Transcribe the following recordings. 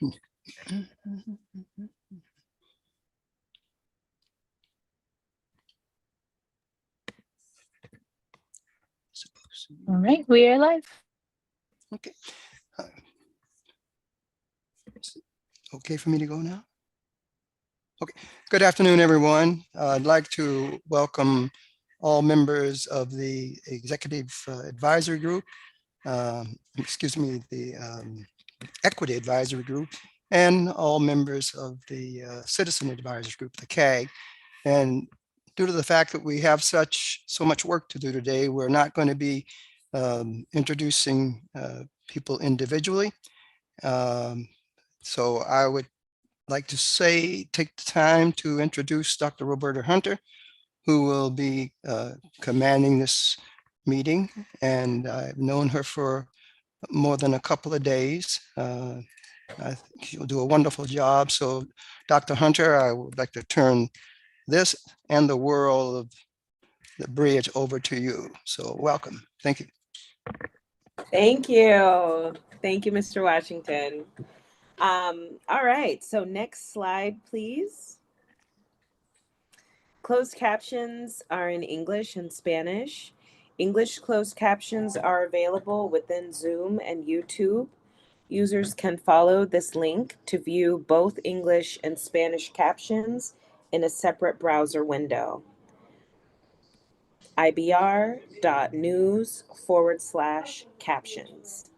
All right, we are live. Okay. Okay for me to go now? Okay. Good afternoon, everyone. I'd like to welcome all members of the Executive Advisory Group, the Equity Advisory Group, and all members of the Citizen Advisory Group, the CAG. And due to the fact that we have so much work to do today, we're not going to be introducing people individually. So I would like to take the time to introduce Dr. Roberta Hunter, who will be commanding this meeting. And I've known her for more than a couple of days. I think she'll do a wonderful job. So Dr. Hunter, I would like to turn this and the world of the bridge over to you. So welcome. Thank you. Thank you. Thank you, Mr. Washington. All right, so next slide, please. Closed captions are in English and Spanish. English closed captions are available within Zoom and YouTube. Users can follow this link to view both English and Spanish captions in a separate browser window. ibr.news/captions.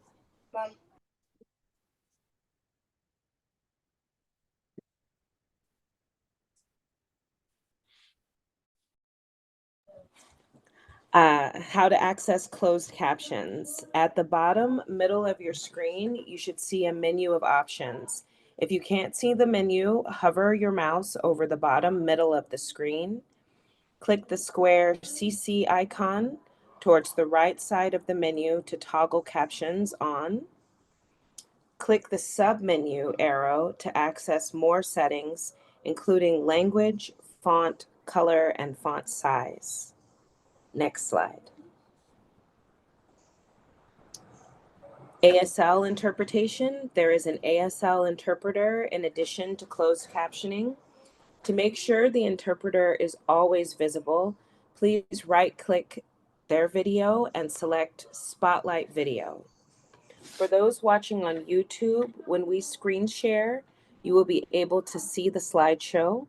How to access closed captions. At the bottom middle of your screen, you should see a menu of options. If you can't see the menu, hover your mouse over the bottom middle of the screen. Click the square CC icon towards the right side of the menu to toggle captions on. Click the submenu arrow to access more settings, including language, font, color, and font size. Next slide. ASL interpretation. There is an ASL interpreter in addition to closed captioning. To make sure the interpreter is always visible, please right-click their video and select Spotlight Video. For those watching on YouTube, when we screen share, you will be able to see the slideshow,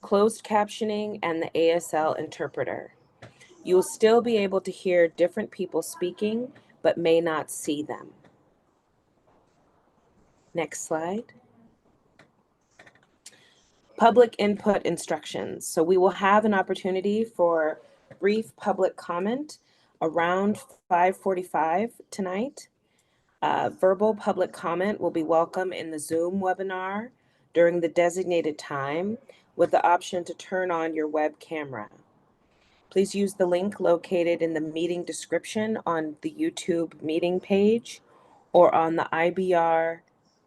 closed captioning, and the ASL interpreter. You will still be able to hear different people speaking, but may not see them. Next slide. Public input instructions. So we will have an opportunity for brief public comment around 5:45 tonight. Verbal public comment will be welcome in the Zoom webinar during the designated time with the option to turn on your web camera. Please use the link located in the meeting description on the YouTube meeting page or on the IBR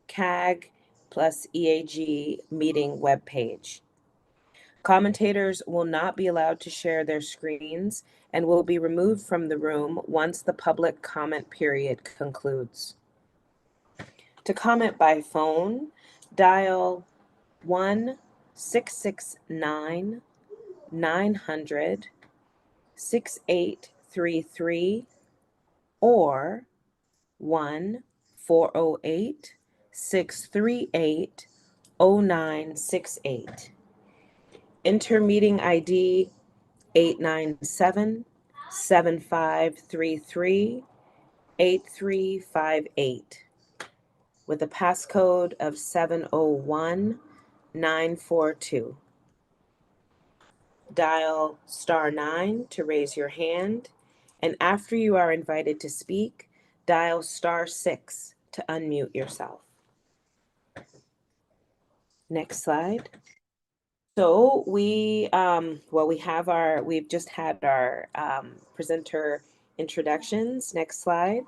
CAG plus EAG meeting webpage. Commentators will not be allowed to share their screens and will be removed from the room once the public comment period concludes. To comment by phone, dial 1-669-900-6833 or 1-408-638-0968. Enter meeting ID 897-7533-8358 with a passcode of 701942. Dial *9 to raise your hand, and after you are invited to speak, dial *6 to unmute yourself. Next slide. So we've just had our presenter introductions. Next slide.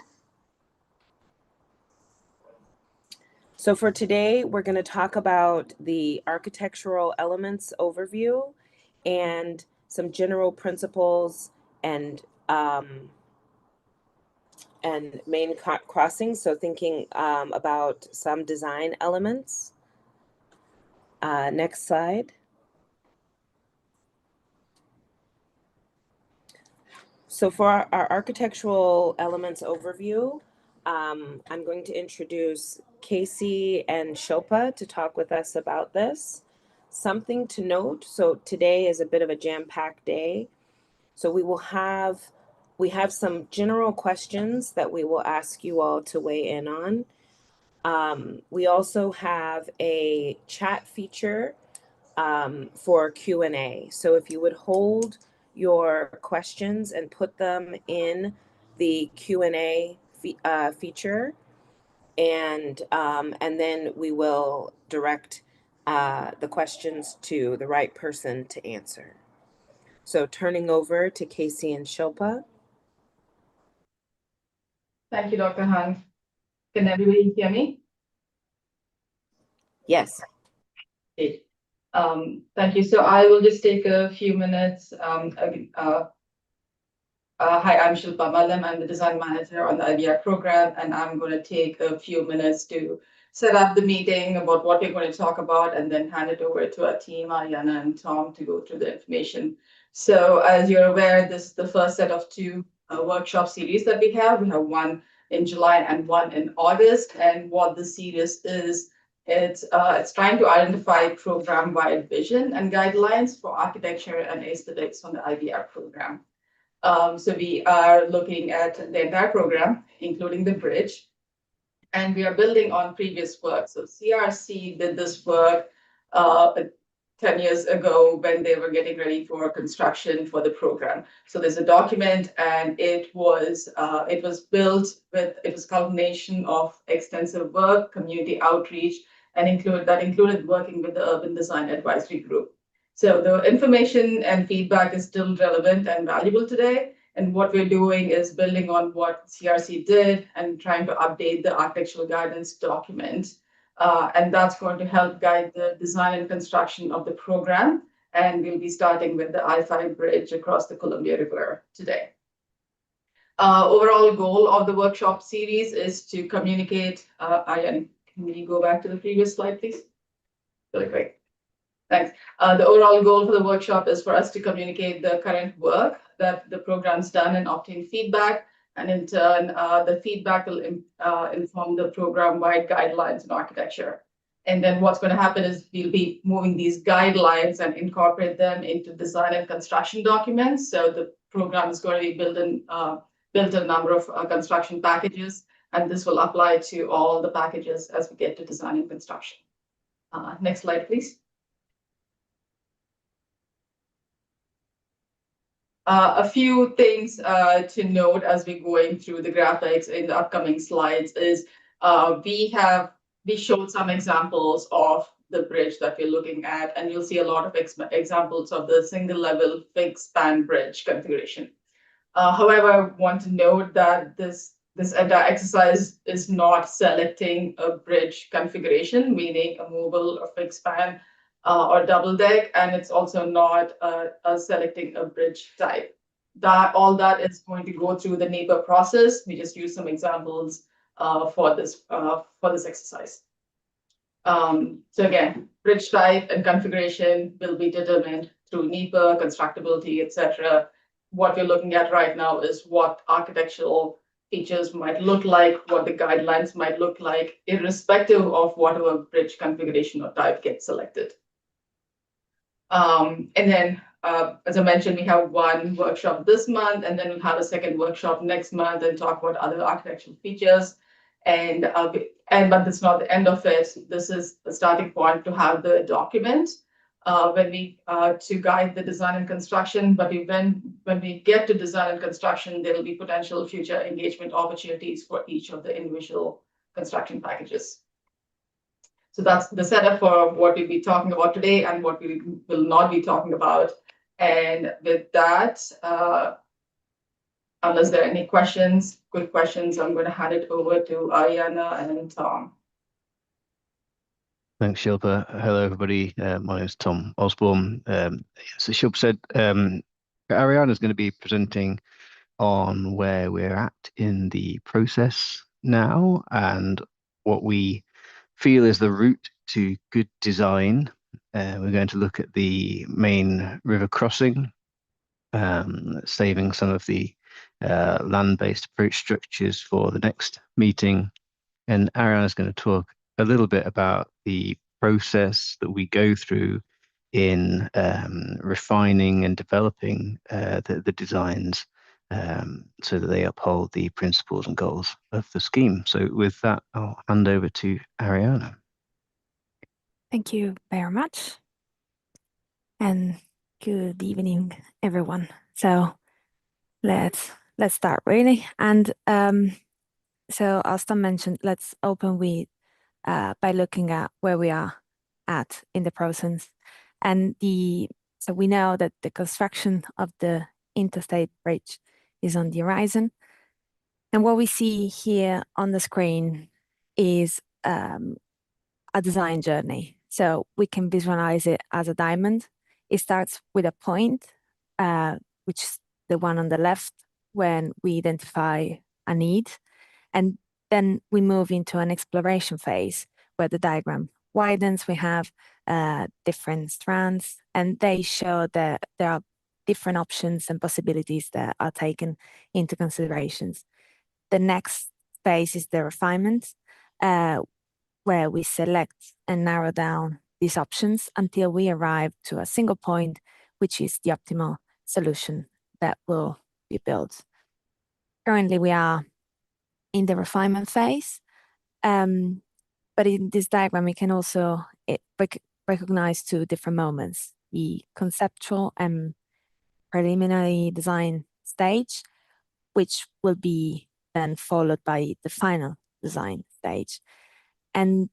So for today, we're going to talk about the architectural elements overview and some general principles and and main crossings. So thinking about some design elements. Next slide. So for our architectural elements overview, I'm going to introduce Casey and Shilpa to talk with us about this. Something to note, so today is a bit of a jam-packed day. So we have some general questions that we will ask you all to weigh in on. We also have a chat feature for Q&A. So if you would hold your questions and put them in the Q&A feature, and then we will direct the questions to the right person to answer. So turning over to Casey and Shilpa. Thank you, Dr. Hunt. Can everybody hear me? Yes. Okay. Thank you. So I will just take a few minutes. Hi, I'm Shilpa Mallam. I'm the design manager on the IBR program, and I'm going to take a few minutes to set up the meeting about what we're going to talk about, and then hand it over to our team, Ariana and Tom, to go through the information. So as you're aware, this is the first set of two workshop series that we have. We have one in July and one in August. And what the series is, it's trying to identify program-wide vision and guidelines for architecture and aesthetics on the IBR program. So we are looking at the entire program, including the bridge, and we are building on previous work. So CRC did this work 10 years ago when they were getting ready for construction for the program. So there's a document, and it was built with, it was a culmination of extensive work, community outreach, and included working with the Urban Design Advisory Group. So the information and feedback is still relevant and valuable today. And what we're doing is building on what CRC did and trying to update the architectural guidance document. And that's going to help guide the design and construction of the program. And we'll be starting with the I-5 bridge across the Columbia River today. Overall goal of the workshop series is to communicate. Can we go back to the previous slide, please? Really quick. Thanks. The overall goal for the workshop is for us to communicate the current work that the program's done and obtain feedback. And in turn, the feedback will inform the program-wide guidelines in architecture. And then what's going to happen is we'll be moving these guidelines and incorporate them into design and construction documents. So the program is going to be built a number of construction packages, and this will apply to all the packages as we get to design and construction. Next slide, please. A few things to note as we're going through the graphics in the upcoming slides is we showed some examples of the bridge that we're looking at, and you'll see a lot of examples of the single level fixed span bridge configuration. However, I want to note that this entire exercise is not selecting a bridge configuration, meaning a mobile or fixed span or double deck, and it's also not selecting a bridge type. All that is going to go through the NEPA process. We just use some examples for this exercise. So again, bridge type and configuration will be determined through NEPA, constructability, etc. What we're looking at right now is what architectural features might look like, what the guidelines might look like, irrespective of whatever bridge configuration or type gets selected. And then, as I mentioned, we have one workshop this month, and then we'll have a second workshop next month and talk about other architectural features. But that's not the end of it. This is the starting point to have the document to guide the design and construction. But when we get to design and construction, there will be potential future engagement opportunities for each of the individual construction packages. So that's the setup for what we'll be talking about today and what we will not be talking about. And with that, unless there are any questions, quick questions, I'm going to hand it over to Ariana and Tom. Thanks, Shilpa. Hello, everybody. My name is Tom Osborne. So Shilpa said Ariana is going to be presenting on where we're at in the process now and what we feel is the route to good design. We're going to look at the main river crossing, saving some of the land-based approach structures for the next meeting. And Ariana is going to talk a little bit about the process that we go through in refining and developing the designs so that they uphold the principles and goals of the scheme. So with that, I'll hand over to Ariana. Thank you very much. And good evening, everyone. So let's start really. And so as Tom mentioned, let's open with by looking at where we are at in the process. And so we know that the construction of the interstate bridge is on the horizon. And what we see here on the screen is a design journey. So we can visualize it as a diamond. It starts with a point, which is the one on the left, when we identify a need. And then we move into an exploration phase where the diagram widens. We have different strands, and they show that there are different options and possibilities that are taken into considerations. The next phase is the refinement, where we select and narrow down these options until we arrive to a single point, which is the optimal solution that will be built. Currently, we are in the refinement phase, but in this diagram, we can also recognize two different moments: the conceptual and preliminary design stage, which will be then followed by the final design stage. And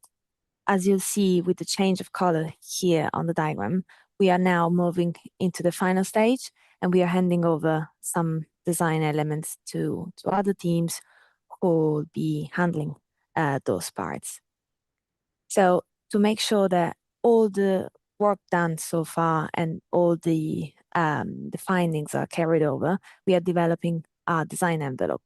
as you'll see with the change of color here on the diagram, we are now moving into the final stage, and we are handing over some design elements to other teams who will be handling those parts. So to make sure that all the work done so far and all the findings are carried over, we are developing a design envelope.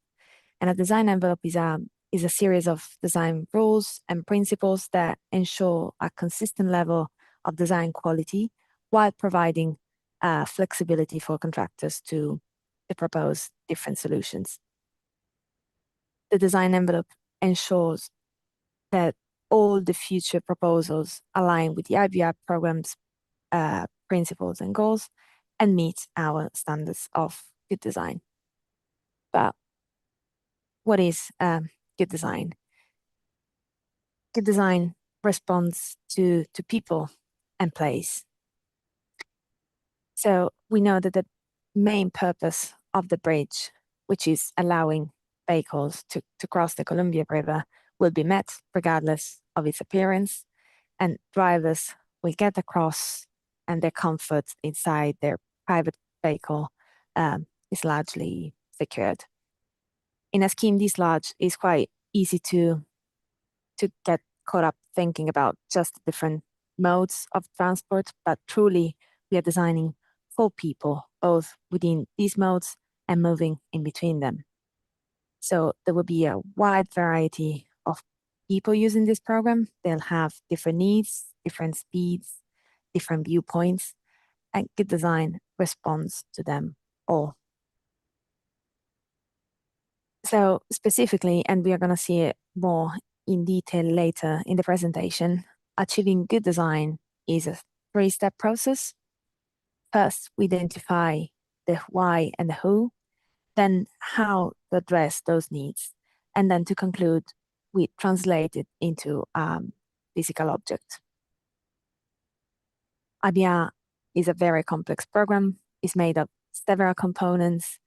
And a design envelope is a series of design rules and principles that ensure a consistent level of design quality while providing flexibility for contractors to propose different solutions. The design envelope ensures that all the future proposals align with the IBR program's principles and goals and meet our standards of good design. But what is good design? Good design responds to people and place. So we know that the main purpose of the bridge, which is allowing vehicles to cross the Columbia River, will be met regardless of its appearance, and drivers will get across, and their comfort inside their private vehicle is largely secured. In a scheme this large, it's quite easy to get caught up thinking about just different modes of transport, but truly we are designing for people, both within these modes and moving in between them. So there will be a wide variety of people using this program. They'll have different needs, different speeds, different viewpoints, and good design responds to them all. So specifically, and we are going to see it more in detail later in the presentation, achieving good design is a three-step process. First, we identify the why and the who, then how to address those needs, and then to conclude, we translate it into physical object. IBR is a very complex program. It's made of several components.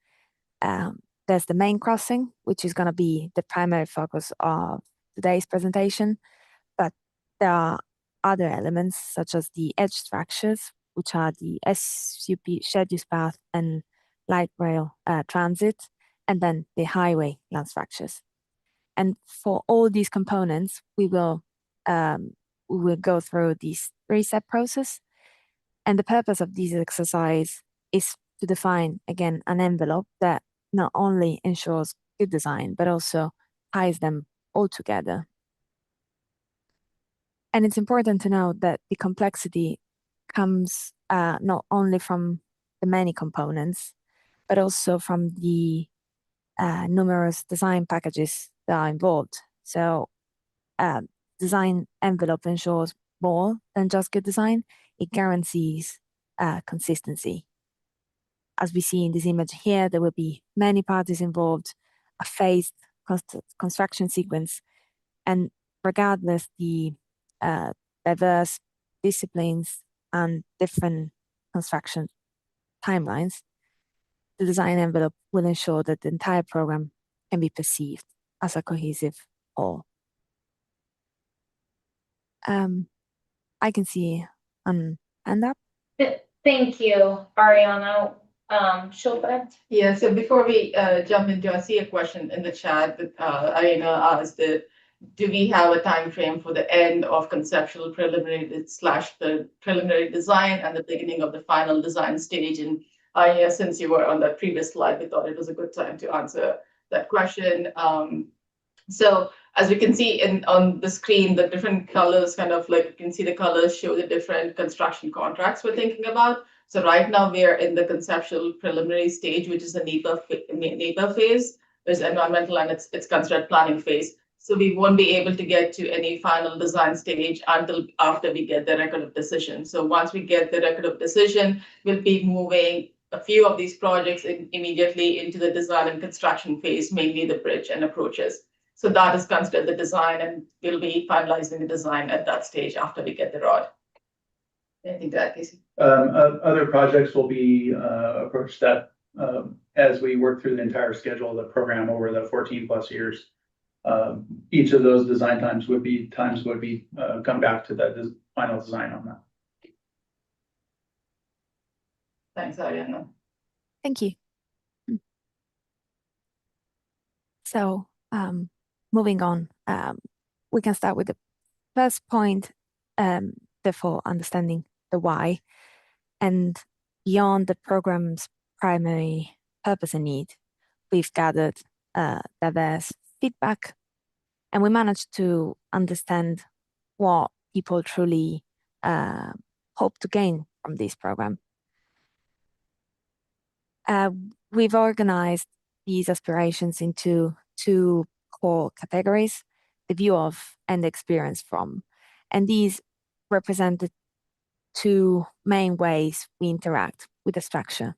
There's the main crossing, which is going to be the primary focus of today's presentation, but there are other elements such as the edge structures, which are the SUP, shared use path, and light rail transit, and then the highway land structures. And for all these components, we will go through this three-step process. And the purpose of this exercise is to define, again, an envelope that not only ensures good design, but also ties them all together. And it's important to note that the complexity comes not only from the many components, but also from the numerous design packages that are involved. So design envelope ensures more than just good design. It guarantees consistency. As we see in this image here, there will be many parties involved, a phased construction sequence, and regardless the diverse disciplines and different construction timelines, the design envelope will ensure that the entire program can be perceived as a cohesive whole. I can see an hand up. Thank you, Ariana. Shilpa? Yeah, so before we jump into, I see a question in the chat that Arena asked, do we have a time frame for the end of conceptual preliminary / the preliminary design and the beginning of the final design stage? And yeah, since you were on that previous slide, we thought it was a good time to answer that question. So as we can see on the screen, the different colors kind of like, you can see the colors show the different construction contracts we're thinking about. So right now we're in the conceptual preliminary stage, which is the NEPA phase. There's environmental and it's considered planning phase. So we won't be able to get to any final design stage until after we get the record of decision. So once we get the record of decision, we'll be moving a few of these projects immediately into the design and construction phase, mainly the bridge and approaches. So that is considered the design, and we'll be finalizing the design at that stage after we get the ROD. Anything to add, Casey? Other projects will be approached that as we work through the entire schedule of the program over the 14 plus years. Each of those design times would be come back to the final design on that. Thanks, Ariana. Thank you. So moving on, we can start with the first point, therefore understanding the why, and beyond the program's primary purpose and need, we've gathered diverse feedback, and we managed to understand what people truly hope to gain from this program. We've organized these aspirations into two core categories: the view of and the experience from. And these represent the two main ways we interact with the structure.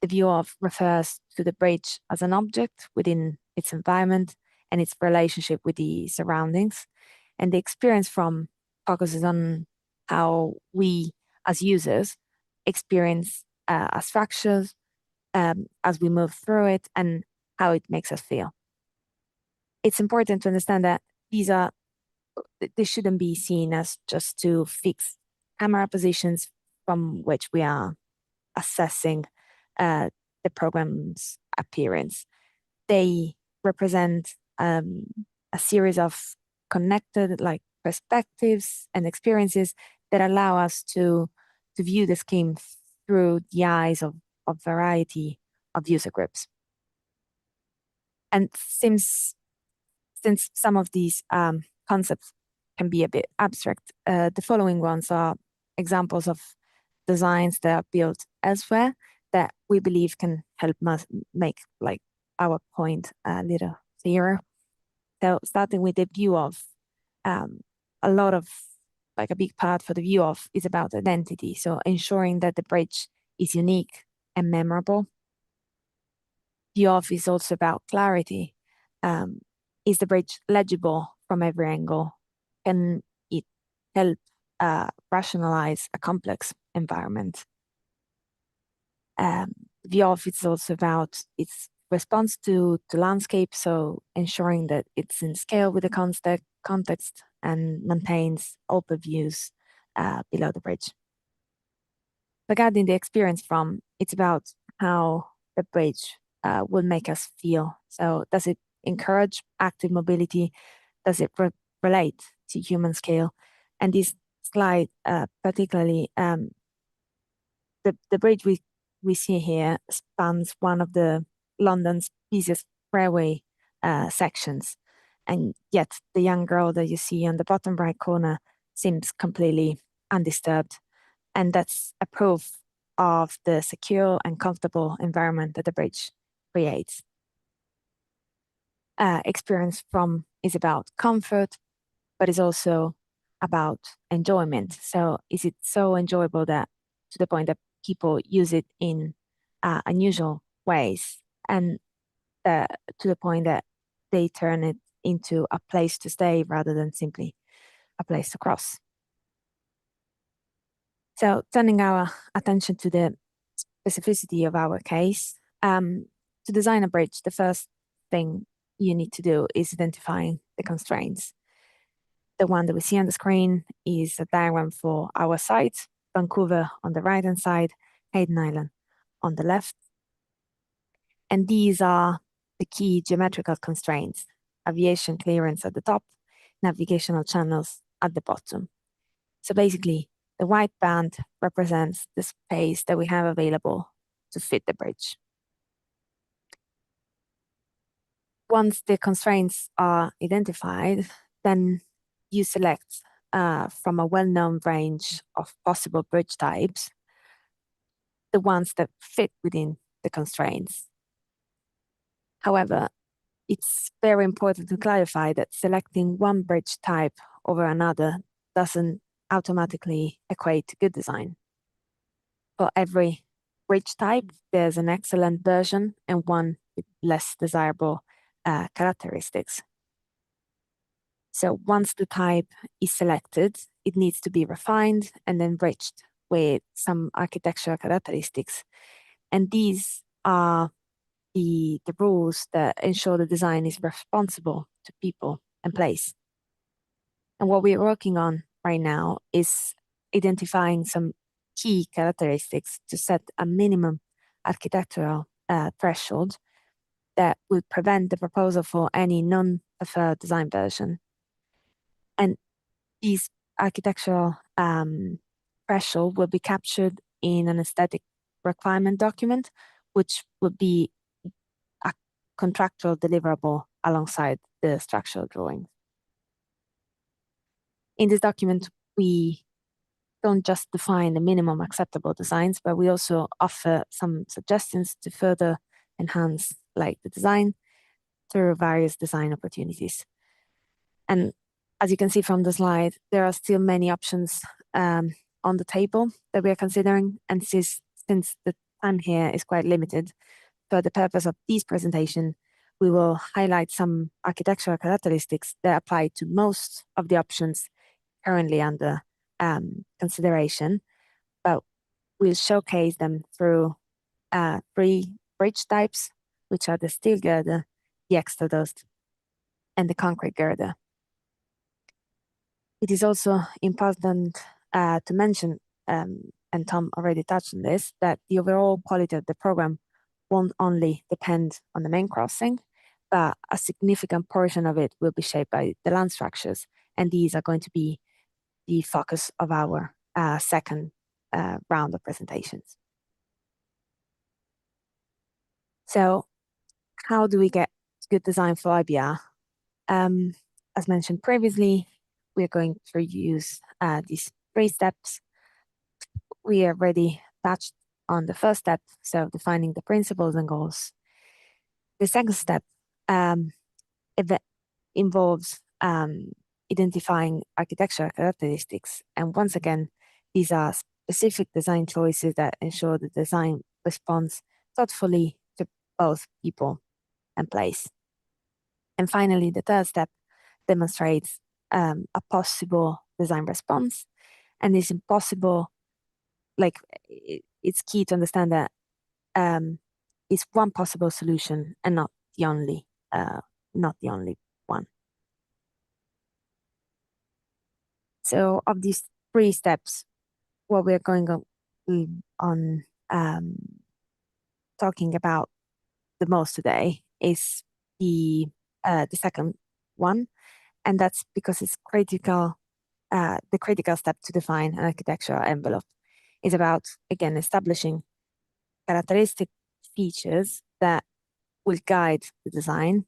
The view of refers to the bridge as an object within its environment and its relationship with the surroundings. And the experience from focuses on how we as users experience a structure as we move through it and how it makes us feel. It's important to understand that they shouldn't be seen as just to fix camera positions from which we are assessing the program's appearance. They represent a series of connected perspectives and experiences that allow us to view the scheme through the eyes of a variety of user groups. And since some of these concepts can be a bit abstract, the following ones are examples of designs that are built elsewhere that we believe can help us make our point a little clearer. So starting with the view of, a big part for the view of is about identity. So ensuring that the bridge is unique and memorable. View of is also about clarity. Is the bridge legible from every angle? Can it help rationalize a complex environment? View of is also about its response to landscape, so ensuring that it's in scale with the context and maintains open views below the bridge. Regarding the experience from, it's about how the bridge will make us feel. So does it encourage active mobility? Does it relate to human scale? And this slide particularly, the bridge we see here spans one of the London's busiest railway sections. And yet the young girl that you see on the bottom right corner seems completely undisturbed. And that's a proof of the secure and comfortable environment that the bridge creates. Experience from is about comfort, but it's also about enjoyment. So is it so enjoyable that to the point that people use it in unusual ways, and to the point that they turn it into a place to stay rather than simply a place to cross. So turning our attention to the specificity of our case, to design a bridge, the first thing you need to do is identifying the constraints. The one that we see on the screen is a diagram for our site, Vancouver on the right-hand side, Hayden Island on the left. And these are the key geometrical constraints: aviation clearance at the top, navigational channels at the bottom. So basically, the white band represents the space that we have available to fit the bridge. Once the constraints are identified, then you select from a well-known range of possible bridge types the ones that fit within the constraints. However, it's very important to clarify that selecting one bridge type over another doesn't automatically equate to good design. For every bridge type, there's an excellent version and one with less desirable characteristics. So once the type is selected, it needs to be refined and enriched with some architectural characteristics. And these are the rules that ensure the design is responsible to people and place. And what we're working on right now is identifying some key characteristics to set a minimum architectural threshold that would prevent the proposal for any non-preferred design version. And these architectural threshold will be captured in an aesthetic requirement document, which would be a contractual deliverable alongside the structural drawing. In this document, we don't just define the minimum acceptable designs, but we also offer some suggestions to further enhance the design through various design opportunities. And as you can see from the slide, there are still many options on the table that we are considering. And since the time here is quite limited, for the purpose of this presentation, we will highlight some architectural characteristics that apply to most of the options currently under consideration, but we'll showcase them through 3 bridge types, which are the steel girder, the extradosed, and the concrete girder. It is also important to mention, and Tom already touched on this, that the overall quality of the program won't only depend on the main crossing, but a significant portion of it will be shaped by the land structures, and these are going to be the focus of our second round of presentations. So how do we get good design for IBR? As mentioned previously, we're going to use these 3 steps. We already touched on the first step, so defining the principles and goals. The second step involves identifying architectural characteristics. And once again, these are specific design choices that ensure the design responds thoughtfully to both people and place. And finally, the third step demonstrates a possible design response. And it's impossible, it's key to understand that it's one possible solution and not the only one. So of these 3 steps, what we're going on talking about the most today is the second one, and that's because it's critical. The critical step to define an architectural envelope is about, again, establishing characteristic features that will guide the design,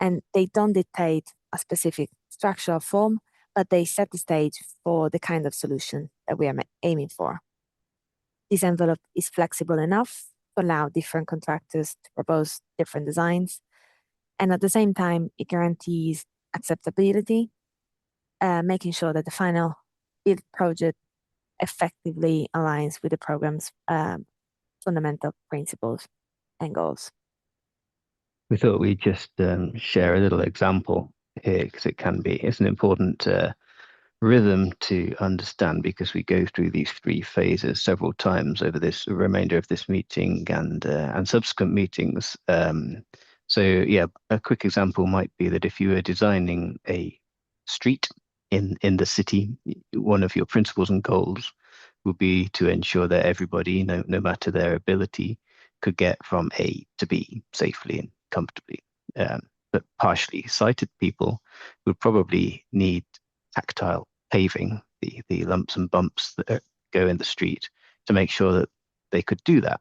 and they don't dictate a specific structural form, but they set the stage for the kind of solution that we are aiming for. This envelope is flexible enough to allow different contractors to propose different designs, and at the same time, it guarantees acceptability, making sure that the final build project effectively aligns with the program's fundamental principles and goals. We thought we'd just share a little example here because it's an important rhythm to understand, because we go through these 3 phases several times over this remainder of this meeting and subsequent meetings. So yeah, a quick example might be that if you were designing a street in the city, one of your principles and goals would be to ensure that everybody, no matter their ability, could get from A to B safely and comfortably. But partially sighted people would probably need tactile paving, the lumps and bumps that go in the street, to make sure that they could do that.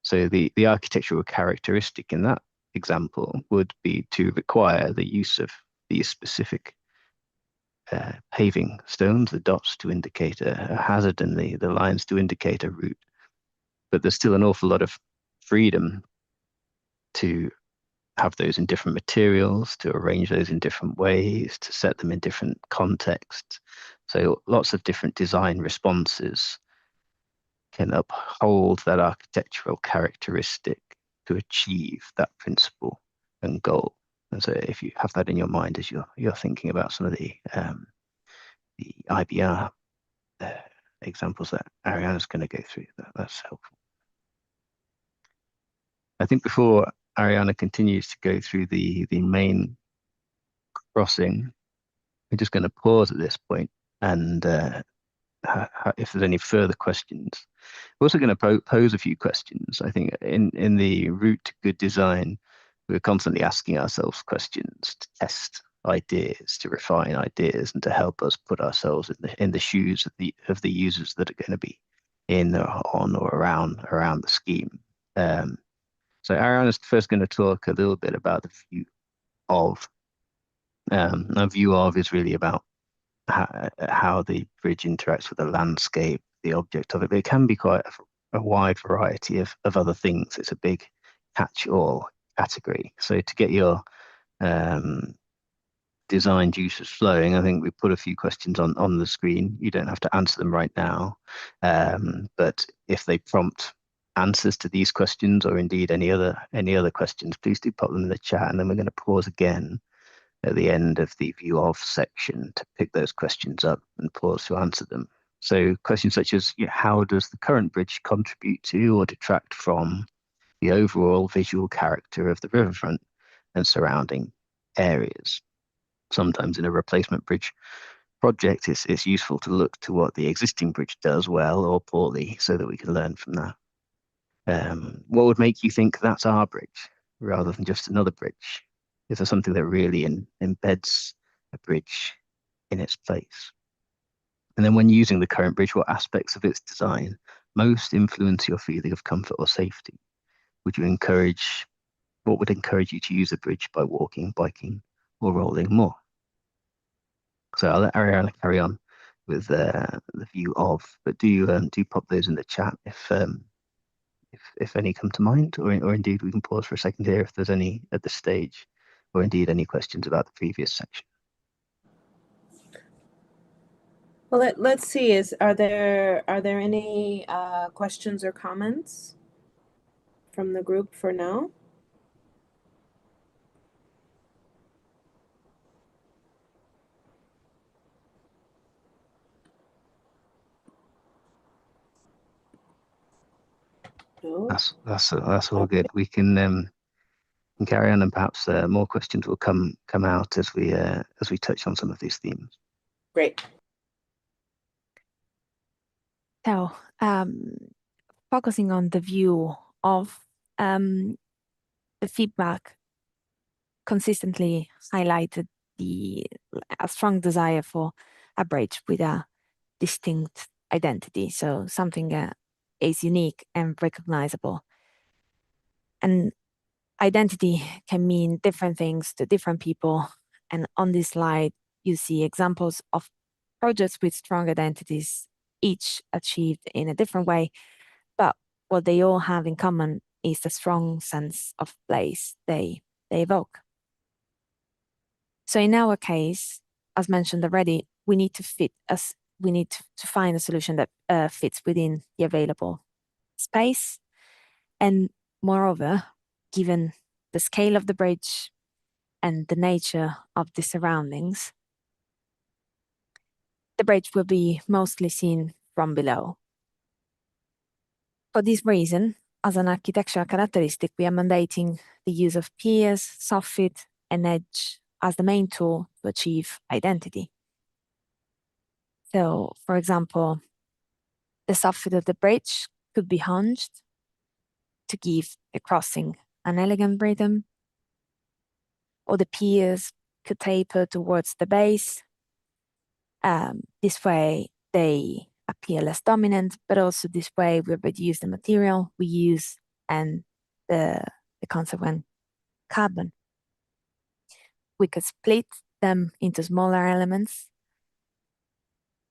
So the architectural characteristic in that example would be to require the use of these specific paving stones, the dots to indicate a hazard and the lines to indicate a route. But there's still an awful lot of freedom to have those in different materials, to arrange those in different ways, to set them in different contexts. So lots of different design responses can uphold that architectural characteristic to achieve that principle and goal. And so if you have that in your mind as you're thinking about some of the IBR examples that Ariana's going to go through, that's helpful. I think before Ariana continues to go through the main crossing, we're just going to pause at this point, and if there's any further questions. We're also going to pose a few questions. I think in the route to good design, we're constantly asking ourselves questions to test ideas, to refine ideas, and to help us put ourselves in the shoes of the users that are going to be in or on or around the scheme. So Ariana's first going to talk a little bit about the view of. A view of is really about how the bridge interacts with the landscape, the object of it. But it can be quite a wide variety of other things. It's a big catch-all category. So to get your design juices flowing, I think we put a few questions on the screen. You don't have to answer them right now, but if they prompt answers to these questions, or indeed any other questions, please do pop them in the chat, and then we're going to pause again at the end of the view of section to pick those questions up and pause to answer them. So questions such as, how does the current bridge contribute to or detract from the overall visual character of the riverfront and surrounding areas? Sometimes in a replacement bridge project, it's useful to look to what the existing bridge does well or poorly so that we can learn from that. What would make you think that's our bridge rather than just another bridge? Is there something that really embeds a bridge in its place? And then when using the current bridge, what aspects of its design most influence your feeling of comfort or safety? What would encourage you to use a bridge by walking, biking, or rolling more? So I'll let Ariana carry on with the view of, but do pop those in the chat if any come to mind, or indeed we can pause for a second here if there's any at this stage, or indeed any questions about the previous section. Well, let's see. Are there any questions or comments from the group for now? No. That's all good. We can carry on, and perhaps more questions will come out as we touch on some of these themes. Great. So, focusing on the view of, the feedback consistently highlighted a strong desire for a bridge with a distinct identity. So something is unique and recognizable. And identity can mean different things to different people. And on this slide, you see examples of projects with strong identities, each achieved in a different way. But what they all have in common is the strong sense of place they evoke. So in our case, as mentioned already, we need to find a solution that fits within the available space. And moreover, given the scale of the bridge and the nature of the surroundings, the bridge will be mostly seen from below. For this reason, as an architectural characteristic, we are mandating the use of piers, soffit, and edge as the main tool to achieve identity. So, for example, the soffit of the bridge could be hinged to give the crossing an elegant rhythm, or the piers could taper towards the base. This way, they appear less dominant, but also this way we reduce the material we use and the consequent carbon. We could split them into smaller elements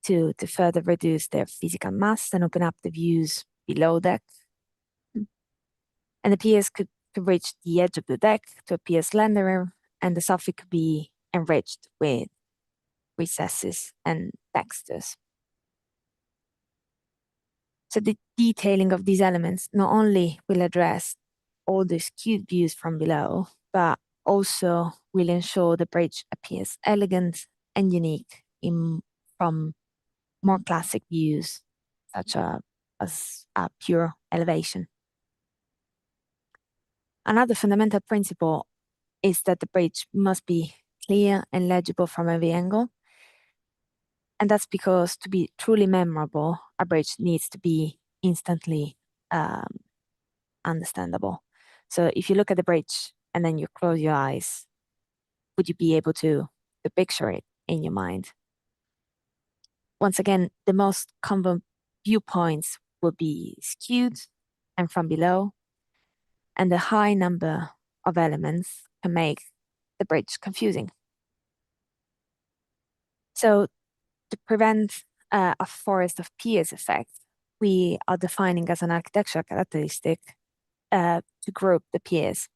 to further reduce their physical mass and open up the views below deck. And the piers could reach the edge of the deck to appear slenderer, and the soffit could be enriched with recesses and textures. So the detailing of these elements not only will address all the skewed views from below, but also will ensure the bridge appears elegant and unique from more classic views, such as a pure elevation. Another fundamental principle is that the bridge must be clear and legible from every angle. And that's because to be truly memorable, a bridge needs to be instantly understandable. So if you look at the bridge and then you close your eyes, would you be able to picture it in your mind? Once again, the most common viewpoints will be skewed and from below, and the high number of elements can make the bridge confusing. So to prevent a forest of piers effect, we are defining as an architectural characteristic to group the piers.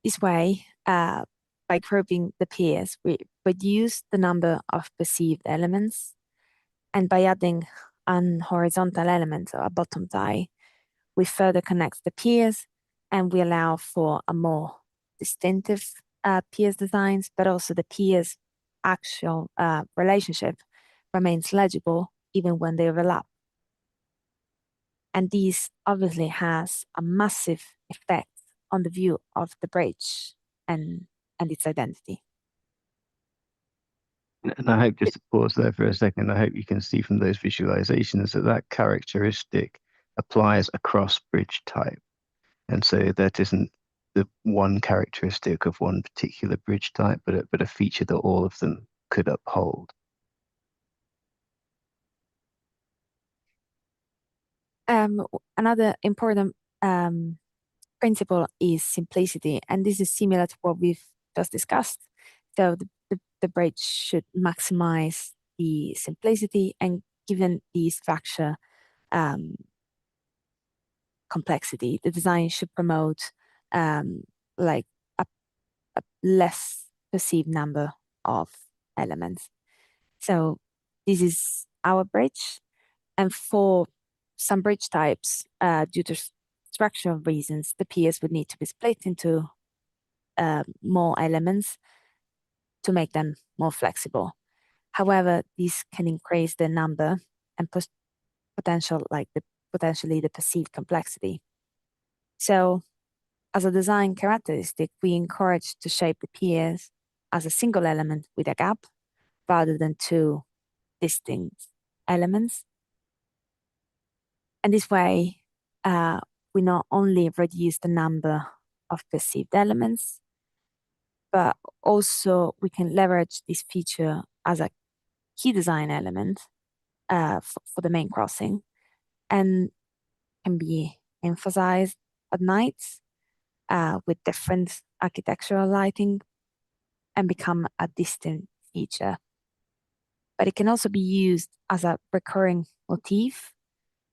This way, by grouping the piers, we reduce the number of perceived elements, and by adding an horizontal element or a bottom tie, we further connect the piers and we allow for a more distinctive piers designs, but also the piers actual relationship remains legible even when they overlap. And this obviously has a massive effect on the view of the bridge and its identity. And I hope, just to pause there for a second, I hope you can see from those visualizations that that characteristic applies across bridge type. And so that isn't the one characteristic of one particular bridge type, but a feature that all of them could uphold. Another important principle is simplicity, and this is similar to what we've just discussed. So the bridge should maximize the simplicity, and given the structure complexity, the design should promote like a less perceived number of elements. So this is our bridge, and for some bridge types, due to structural reasons, the piers would need to be split into more elements to make them more flexible. However, this can increase the number and potentially the perceived complexity. So as a design characteristic, we encourage to shape the piers as a single element with a gap rather than two distinct elements. And this way, we not only reduce the number of perceived elements, but also we can leverage this feature as a key design element for the main crossing, and can be emphasized at night with different architectural lighting and become a distinct feature. But it can also be used as a recurring motif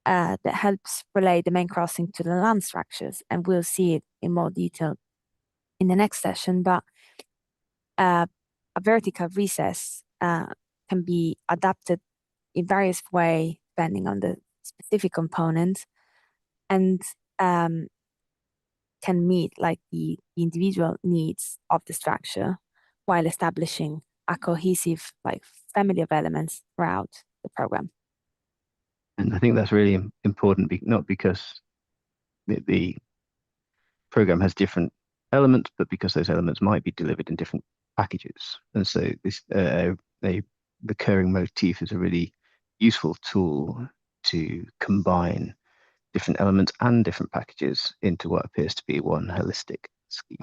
that helps relay the main crossing to the land structures, and we'll see it in more detail in the next session. But a vertical recess can be adapted in various ways depending on the specific component, and can meet like the individual needs of the structure while establishing a cohesive like family of elements throughout the program. And I think that's really important, not because the program has different elements, but because those elements might be delivered in different packages. And so this a recurring motif is a really useful tool to combine different elements and different packages into what appears to be one holistic scheme.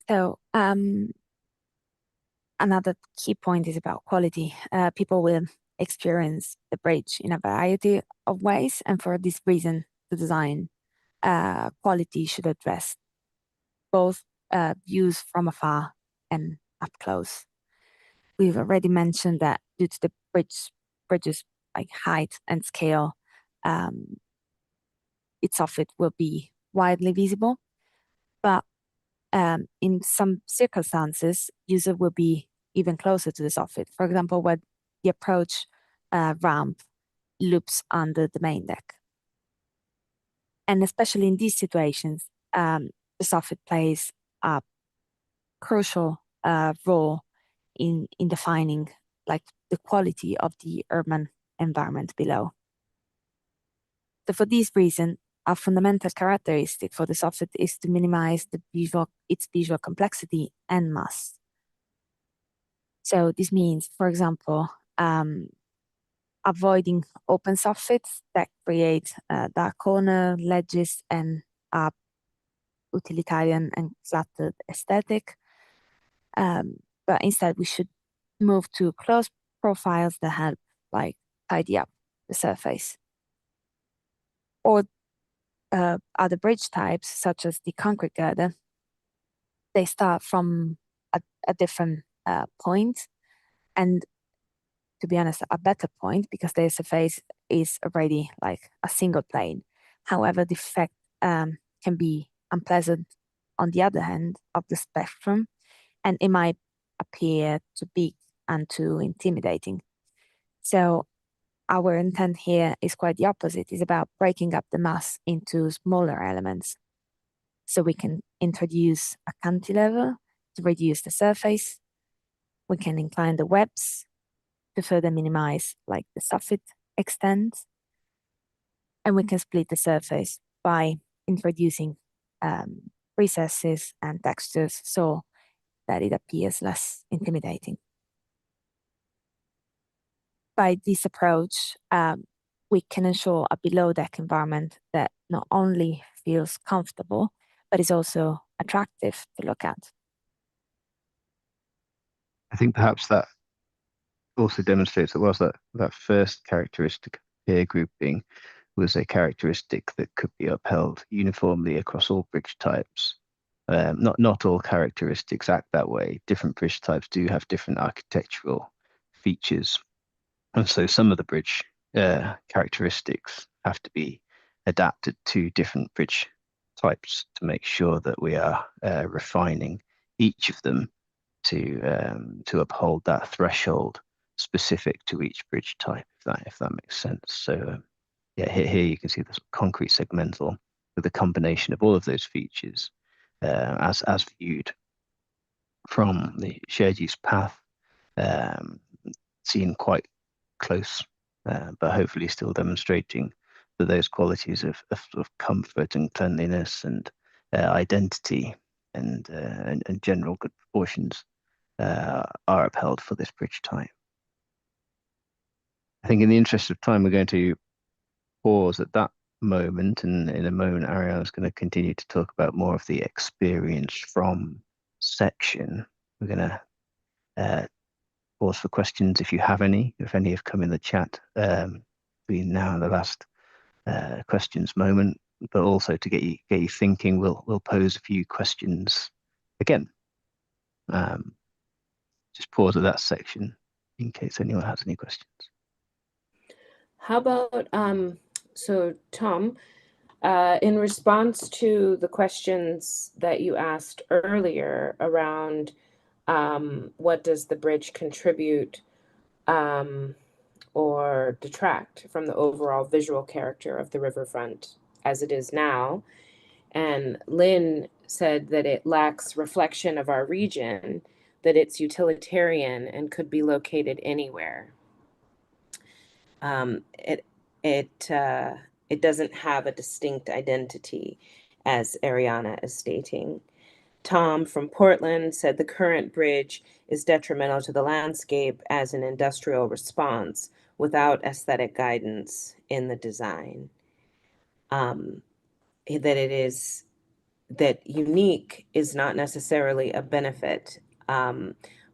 So another key point is about quality. People will experience the bridge in a variety of ways, and for this reason, the design quality should address both views from afar and up close. We've already mentioned that due to the bridge's like height and scale, its soffit will be widely visible, but in some circumstances, user will be even closer to the soffit. For example, when the approach ramp loops under the main deck. And especially in these situations, the soffit plays a crucial role in defining like the quality of the urban environment below. So for this reason, a fundamental characteristic for the soffit is to minimize its visual complexity and mass. So this means, for example, avoiding open soffits that create dark corner, ledges, and a utilitarian and cluttered aesthetic. But instead, we should move to closed profiles that help like tidy up the surface. Or other bridge types, such as the concrete girder, they start from a different point, and to be honest, a better point because their surface is already like a single plane. However, the effect can be unpleasant on the other end of the spectrum, and it might appear too big and too intimidating. So our intent here is quite the opposite. It's about breaking up the mass into smaller elements. So we can introduce a cantilever to reduce the surface. We can incline the webs to further minimize like the soffit extent. And we can split the surface by introducing recesses and textures so that it appears less intimidating. By this approach, we can ensure a below deck environment that not only feels comfortable, but is also attractive to look at. I think perhaps that also demonstrates that whilst that first characteristic, peer grouping, was a characteristic that could be upheld uniformly across all bridge types. Not all characteristics act that way. Different bridge types do have different architectural features. And so some of the bridge characteristics have to be adapted to different bridge types to make sure that we are refining each of them to uphold that threshold specific to each bridge type, if that makes sense. So yeah, here you can see the concrete segmental with a combination of all of those features as viewed from the shared use path, seen quite close, but hopefully still demonstrating that those qualities of comfort and cleanliness and identity and general good proportions are upheld for this bridge type. I think in the interest of time, we're going to pause at that moment, and in a moment, Ariana is going to continue to talk about more of the experience from section. We're going to pause for questions if you have any. If any have come in the chat between now and the last questions moment, but also to get you thinking. We'll pose a few questions again. Just pause at that section in case anyone has any questions. How about, so Tom, in response to the questions that you asked earlier around what does the bridge contribute or detract from the overall visual character of the riverfront as it is now, and Lynn said that it lacks reflection of our region, that it's utilitarian and could be located anywhere. It doesn't have a distinct identity, as Ariana is stating. Tom from Portland said the current bridge is detrimental to the landscape as an industrial response without aesthetic guidance in the design. That unique is not necessarily a benefit.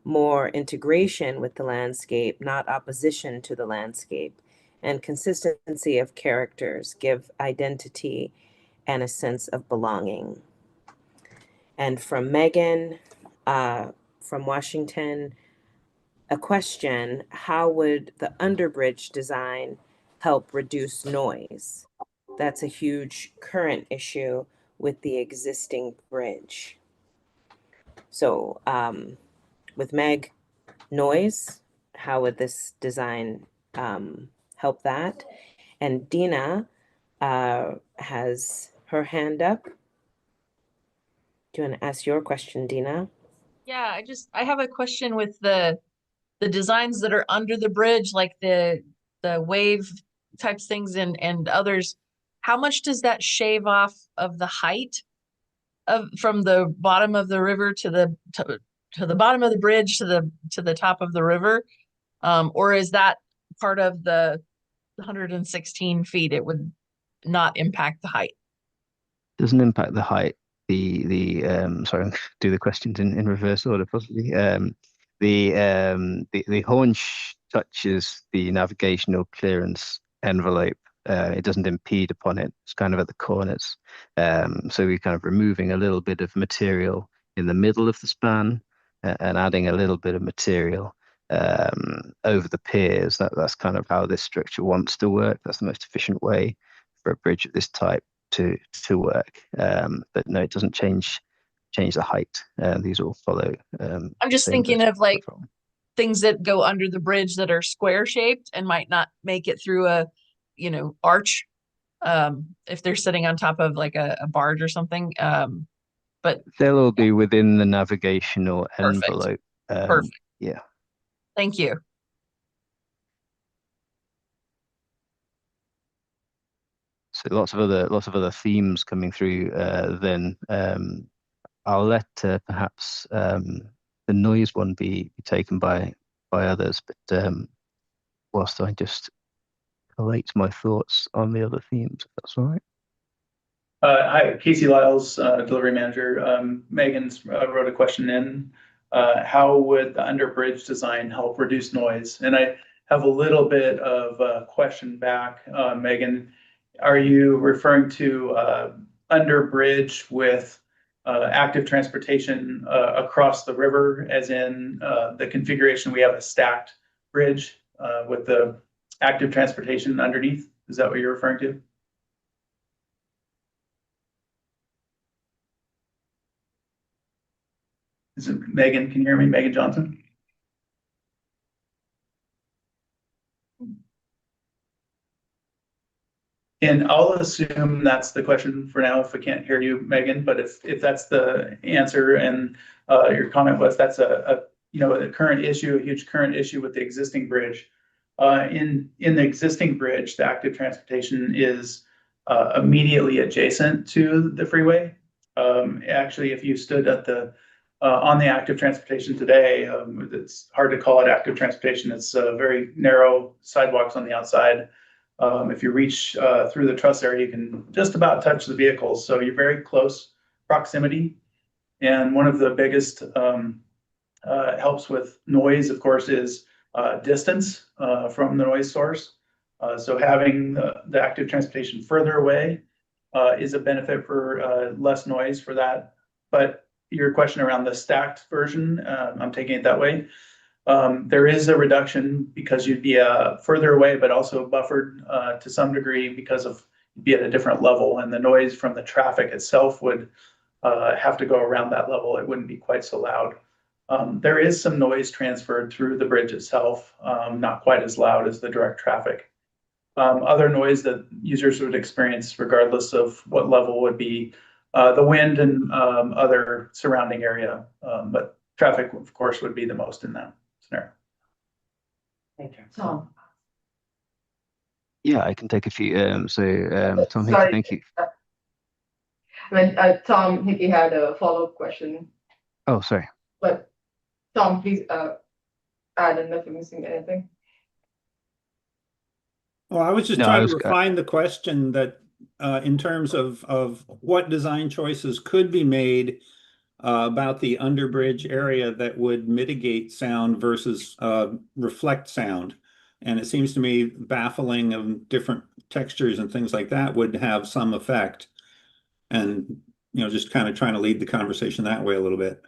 More integration with the landscape, not opposition to the landscape, and consistency of characters give identity and a sense of belonging. And from Megan, from Washington, a question: how would the underbridge design help reduce noise? That's a huge current issue with the existing bridge. So with Meg, noise, how would this design help that? And Dina has her hand up. Do you want to ask your question, Dina? Yeah, I have a question with the designs that are under the bridge, like the wave types things and others. How much does that shave off of the height from the bottom of the river to the bottom of the bridge to the top of the river? Or is that part of the 116 feet? It would not impact the height. Doesn't impact the height. Sorry, I'll do the questions in reverse order possibly. The haunch touches the navigational clearance envelope. It doesn't impede upon it. It's kind of at the corners. So we're kind of removing a little bit of material in the middle of the span and adding a little bit of material over the piers. That's kind of how this structure wants to work. That's the most efficient way for a bridge of this type to work. But no, it doesn't change the height. These all follow. I'm just thinking of like things that go under the bridge that are square shaped and might not make it through a arch if they're sitting on top of like a barge or something. But they'll all be within the navigational envelope. Perfect. Yeah. Thank you. So lots of other themes coming through. Then I'll let perhaps the noise one be taken by others, but whilst I just collate my thoughts on the other themes, if that's all right. Hi, Casey Lyles, delivery manager. Megan's wrote a question in. How would the underbridge design help reduce noise? And I have a little bit of a question back, Megan. Are you referring to underbridge with active transportation across the river, as in the configuration we have a stacked bridge with the active transportation underneath? Is that what you're referring to? Is it Megan? Can you hear me? Megan Johnson? And I'll assume that's the question for now if I can't hear you, Megan, but if that's the answer and your comment was that's a current issue, a huge current issue with the existing bridge. In the existing bridge, the active transportation is immediately adjacent to the freeway. Actually, if you stood at on the active transportation today, it's hard to call it active transportation. It's very narrow sidewalks on the outside. If you reach through the truss area, you can just about touch the vehicles. So you're very close proximity. And one of the biggest helps with noise, of course, is distance from the noise source. So having the active transportation further away is a benefit for less noise for that. But your question around the stacked version, I'm taking it that way. There is a reduction because you'd be further away, but also buffered to some degree because of you'd be at a different level, and the noise from the traffic itself would have to go around that level. It wouldn't be quite so loud. There is some noise transferred through the bridge itself, not quite as loud as the direct traffic. Other noise that users would experience, regardless of what level, would be the wind and other surrounding area. But traffic, of course, would be the most in that scenario. Thank you. Tom. Yeah, I can take a few. Tom Hickey, Sorry. thank you. Tom Hickey had a follow-up question, Oh, sorry. but Tom, please add in if you're missing anything. Well, I was just No, trying I was- to refine the question that in terms of what design choices could be made about the underbridge area that would mitigate sound versus reflect sound. And it seems to me baffling of different textures and things like that would have some effect. And, you know, just kind of trying to lead the conversation that way a little bit.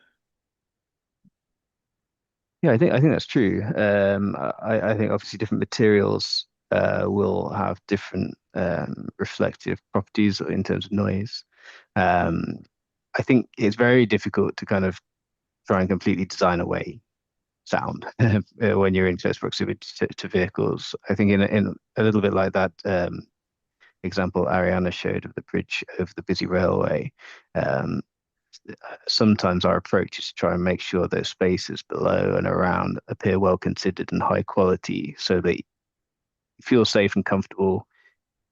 Yeah, I think that's true. I think obviously different materials will have different reflective properties in terms of noise. I think it's very difficult to kind of try and completely design away sound when you're in close proximity to vehicles. I think in a little bit like that example Ariana showed of the bridge over the busy railway, sometimes our approach is to try and make sure those spaces below and around appear well considered and high quality, so that you feel safe and comfortable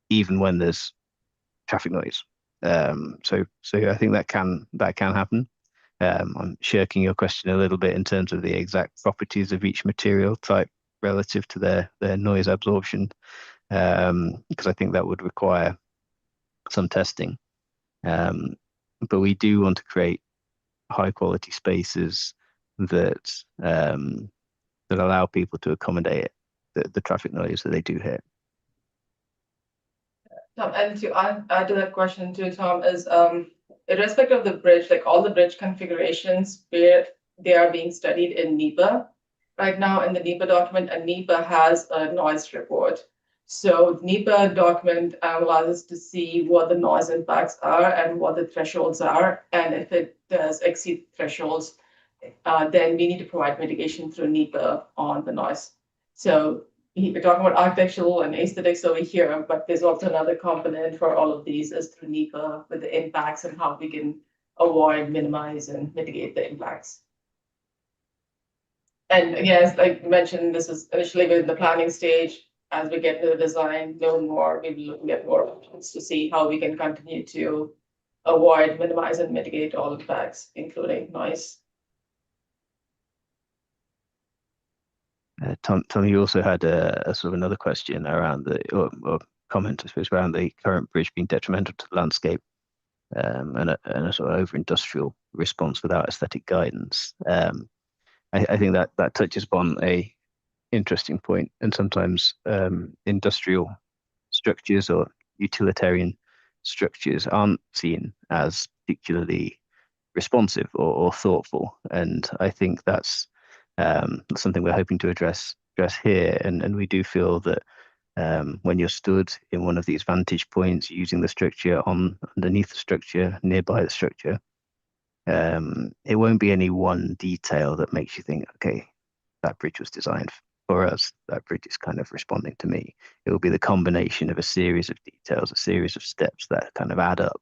even when there's traffic noise. So I think that can happen. I'm shirking your question a little bit in terms of the exact properties of each material type relative to their noise absorption, because I think that would require some testing. But we do want to create high quality spaces that allow people to accommodate the traffic noise that they do hear. Tom, and to add to that question too, Tom, is irrespective of the bridge, like all the bridge configurations where they are being studied in NEPA right now in the NEPA document, and NEPA has a noise report. So NEPA document allows us to see what the noise impacts are and what the thresholds are. And if it does exceed thresholds, then we need to provide mitigation through NEPA on the noise. So we're talking about architectural and aesthetics over here, but there's also another component for all of these is through NEPA with the impacts and how we can avoid, minimize, and mitigate the impacts. And again, as I mentioned, this is initially within the planning stage. As we get to the design, learn more, maybe looking at more options to see how we can continue to avoid, minimize, and mitigate all impacts, including noise. Tom, you also had a sort of another question around or comment, I suppose, around the current bridge being detrimental to the landscape, and a sort of over-industrial response without aesthetic guidance. I think that touches upon a interesting point, and sometimes industrial structures or utilitarian structures aren't seen as particularly responsive or thoughtful, and I think that's something we're hoping to address here. And we do feel that when you're stood in one of these vantage points using the structure underneath the structure, nearby the structure, it won't be any one detail that makes you think, okay, that bridge was designed for us, that bridge is kind of responding to me. It will be the combination of a series of details, a series of steps that kind of add up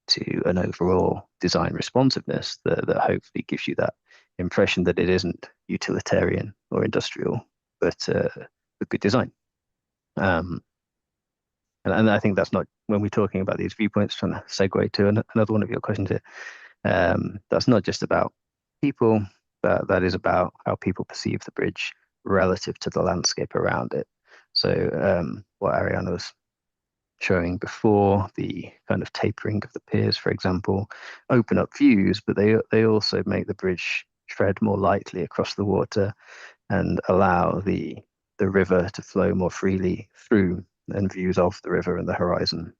to an overall design responsiveness that hopefully gives you that impression that it isn't utilitarian or industrial, but a good design. And I think that's not, when we're talking about these viewpoints, trying to segue to another one of your questions here, that's not just about people, that is about how people perceive the bridge relative to the landscape around it. So what Ariana was showing before, the kind of tapering of the piers, for example, open up views, but they also make the bridge tread more lightly across the water and allow the the river to flow more freely through, and views of the river and the horizon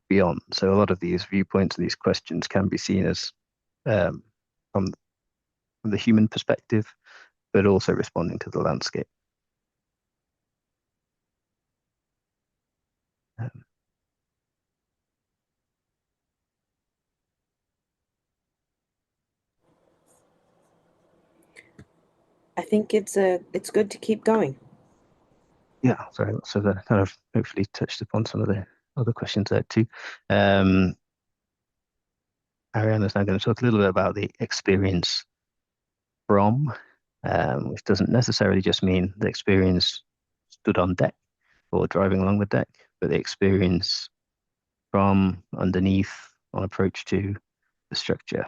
beyond. So a lot of these viewpoints and these questions can be seen as from the human perspective, but also responding to the landscape. I think it's good to keep going. Yeah, sorry. So that kind of hopefully touched upon some of the other questions there too. Ariana's now going to talk a little bit about the experience from, which doesn't necessarily just mean the experience stood on deck or driving along the deck, but the experience from underneath on approach to the structure.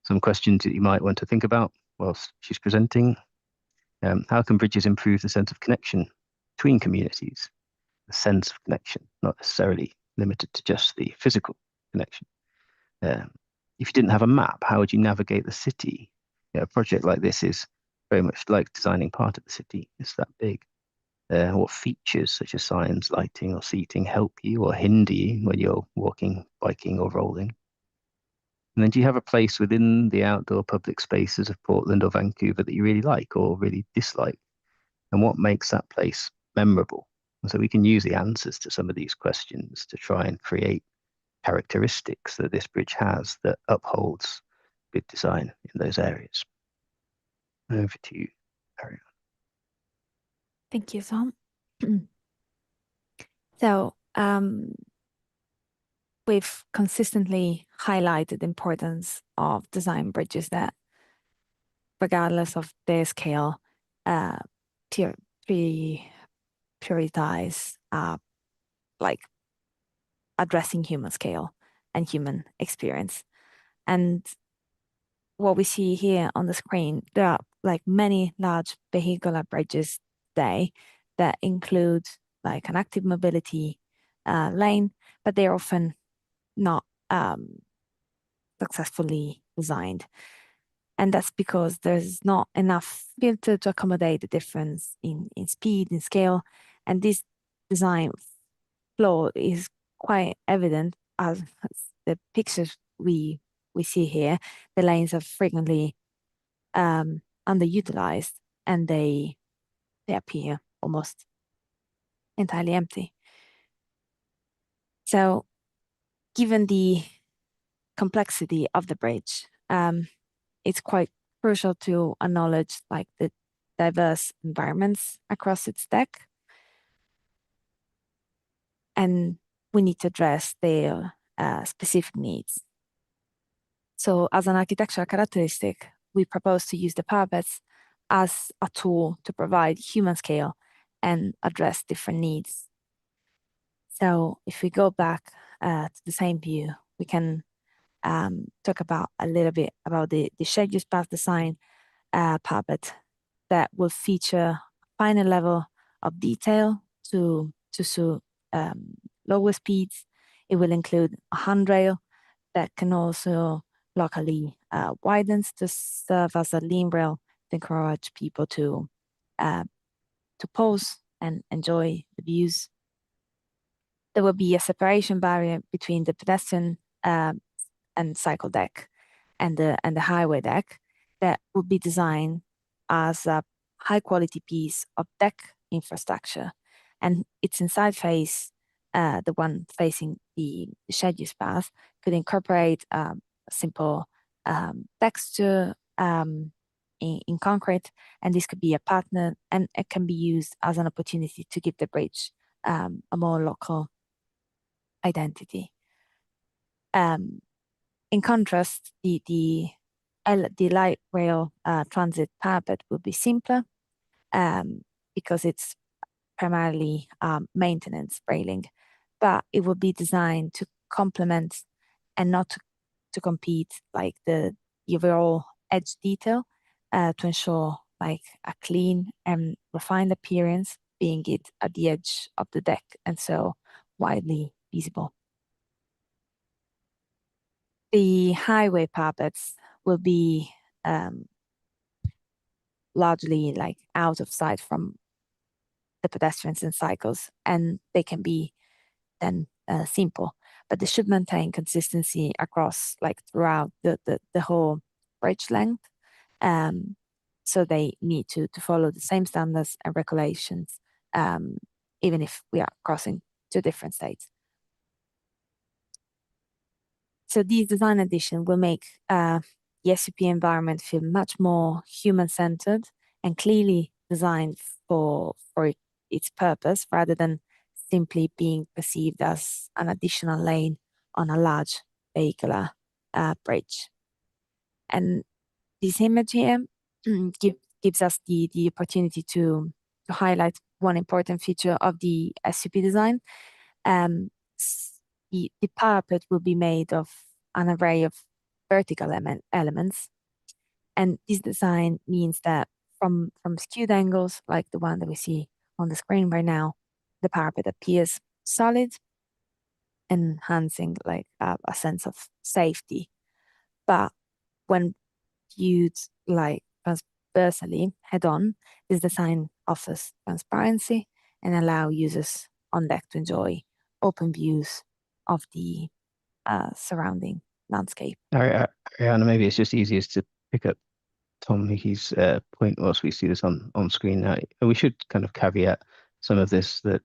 Some questions that you might want to think about whilst she's presenting. How can bridges improve the sense of connection between communities? The sense of connection, not necessarily limited to just the physical connection. If you didn't have a map, how would you navigate the city? A project like this is very much like designing part of the city. It's that big. What features such as signs, lighting or seating help you or hinder you when you're walking, biking or rolling? And then do you have a place within the outdoor public spaces of Portland or Vancouver that you really like or really dislike? And what makes that place memorable? And so we can use the answers to some of these questions to try and create characteristics that this bridge has that upholds good design in those areas. Over to you, Ariana. Thank you, Tom. So we've consistently highlighted the importance of design bridges that, regardless of their scale, prioritize like addressing human scale and human experience. And what we see here on the screen, there are like many large vehicular bridges today that include like an active mobility lane, but they're often not successfully designed. And that's because there's not enough filter to accommodate the difference in speed, in scale. And this design flaw is quite evident as the pictures we see here. The lanes are frequently underutilized, and they appear almost entirely empty. So given the complexity of the bridge, it's quite crucial to acknowledge like the diverse environments across its deck. And we need to address their specific needs. So as an architectural characteristic, we propose to use the parapets as a tool to provide human scale and address different needs. So if we go back to the same view, we can talk about a little bit about the shared use path design parapet that will feature a finer level of detail to suit lower speeds. It will include a handrail that can also locally widens to serve as a lean rail to encourage people to pause and enjoy the views. There will be a separation barrier between the pedestrian and cycle deck and the highway deck that will be designed as a high quality piece of deck infrastructure. And its inside face, the one facing the shared use path, could incorporate a simple texture in concrete, and this could be a partner, and it can be used as an opportunity to give the bridge a more local identity. In contrast, the light rail transit parapet will be simpler because it's primarily maintenance railing, but it will be designed to complement and not to compete like the overall edge detail to ensure like a clean and refined appearance, being it at the edge of the deck and so widely visible. The highway parapets will be largely like out of sight from the pedestrians and cycles, and they can be then simple, but they should maintain consistency across like throughout the whole bridge length. So they need to follow the same standards and regulations, even if we are crossing two different states. So these design additions will make the SUP environment feel much more human-centered and clearly designed for its purpose, rather than simply being perceived as an additional lane on a large vehicular bridge. And this image here gives us the opportunity to highlight one important feature of the SUP design. The parapet will be made of an array of vertical elements. And this design means that from skewed angles, like the one that we see on the screen right now, the parapet appears solid, enhancing like a sense of safety. But when viewed like transversely head on, this design offers transparency and allow users on deck to enjoy open views of the surrounding landscape. Ariana, maybe it's just easiest to pick up Tom Hickey's point whilst we see this on screen now. We should kind of caveat some of this, that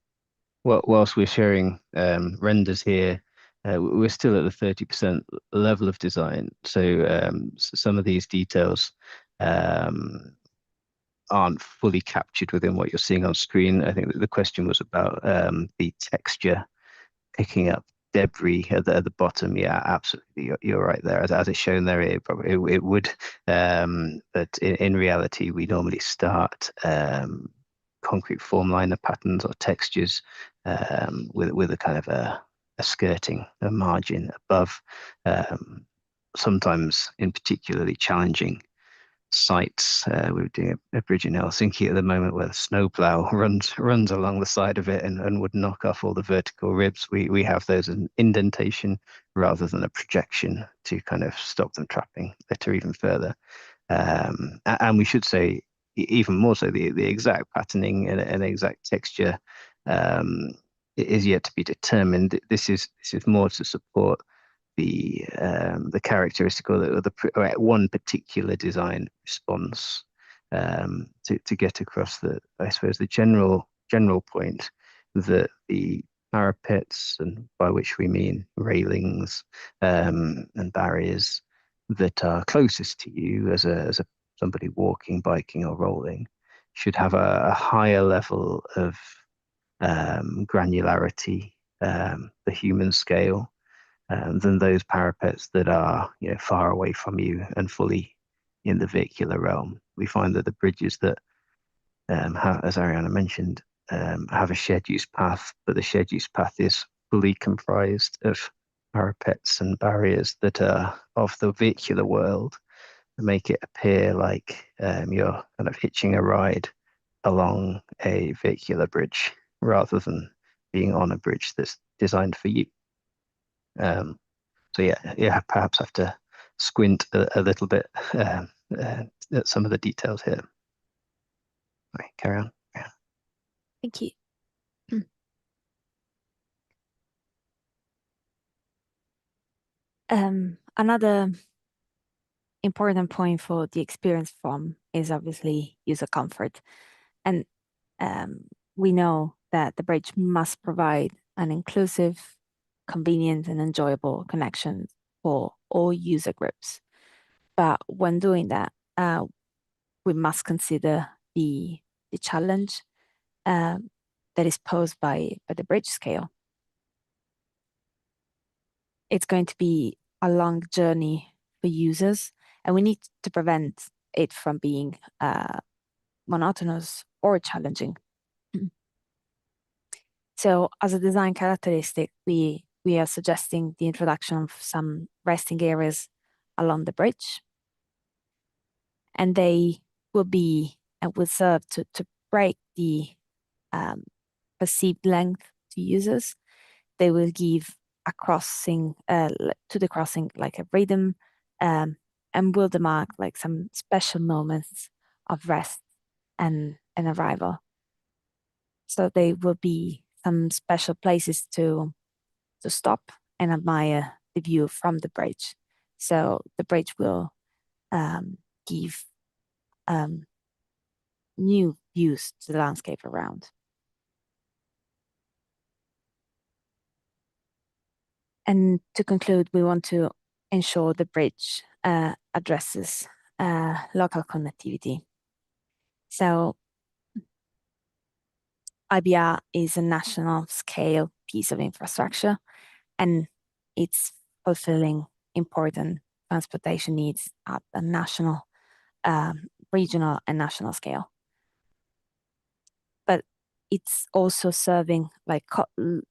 whilst we're sharing renders here, we're still at the 30% level of design. So some of these details aren't fully captured within what you're seeing on screen. I think that the question was about the texture picking up debris at the bottom. Yeah, absolutely. You're right there. As it's shown there, it would. But in reality, we normally start concrete form liner patterns or textures with a kind of a skirting, a margin above. Sometimes in particularly challenging sites. We're doing a bridge in Helsinki at the moment where the snowplow runs along the side of it and would knock off all the vertical ribs. We have those as an indentation rather than a projection to kind of stop them trapping litter even further. And we should say even more so, the exact patterning and exact texture is yet to be determined. This is more to support the characteristic or the one particular design response to get across I suppose the general point that the parapets, and by which we mean railings and barriers that are closest to you as somebody walking, biking, or rolling, should have a higher level of granularity, the human scale, than those parapets that are far away from you and fully in the vehicular realm. We find that the bridges that as Ariana mentioned, have a shared use path, but the shared use path is fully comprised of parapets and barriers that are of the vehicular world, and make it appear like you're kind of hitching a ride along a vehicular bridge rather than being on a bridge that's designed for you. So yeah, perhaps have to squint a little bit at some of the details here. Right, carry on. Yeah. Thank you. Another important point for the experience form is obviously user comfort. And we know that the bridge must provide an inclusive, convenient, and enjoyable connection for all user groups. But when doing that, we must consider the challenge that is posed by the bridge scale. It's going to be a long journey for users, and we need to prevent it from being monotonous or challenging. So as a design characteristic, we are suggesting the introduction of some resting areas along the bridge, and they will be and will serve to break the perceived length to users. They will give a crossing to the crossing like a rhythm, and will mark like some special moments of rest and arrival. So there will be some special places to stop and admire the view from the bridge. So the bridge will give new views to the landscape around. And to conclude, we want to ensure the bridge addresses local connectivity. So IBR is a national scale piece of infrastructure, and it's fulfilling important transportation needs at a national, regional and national scale. But it's also serving like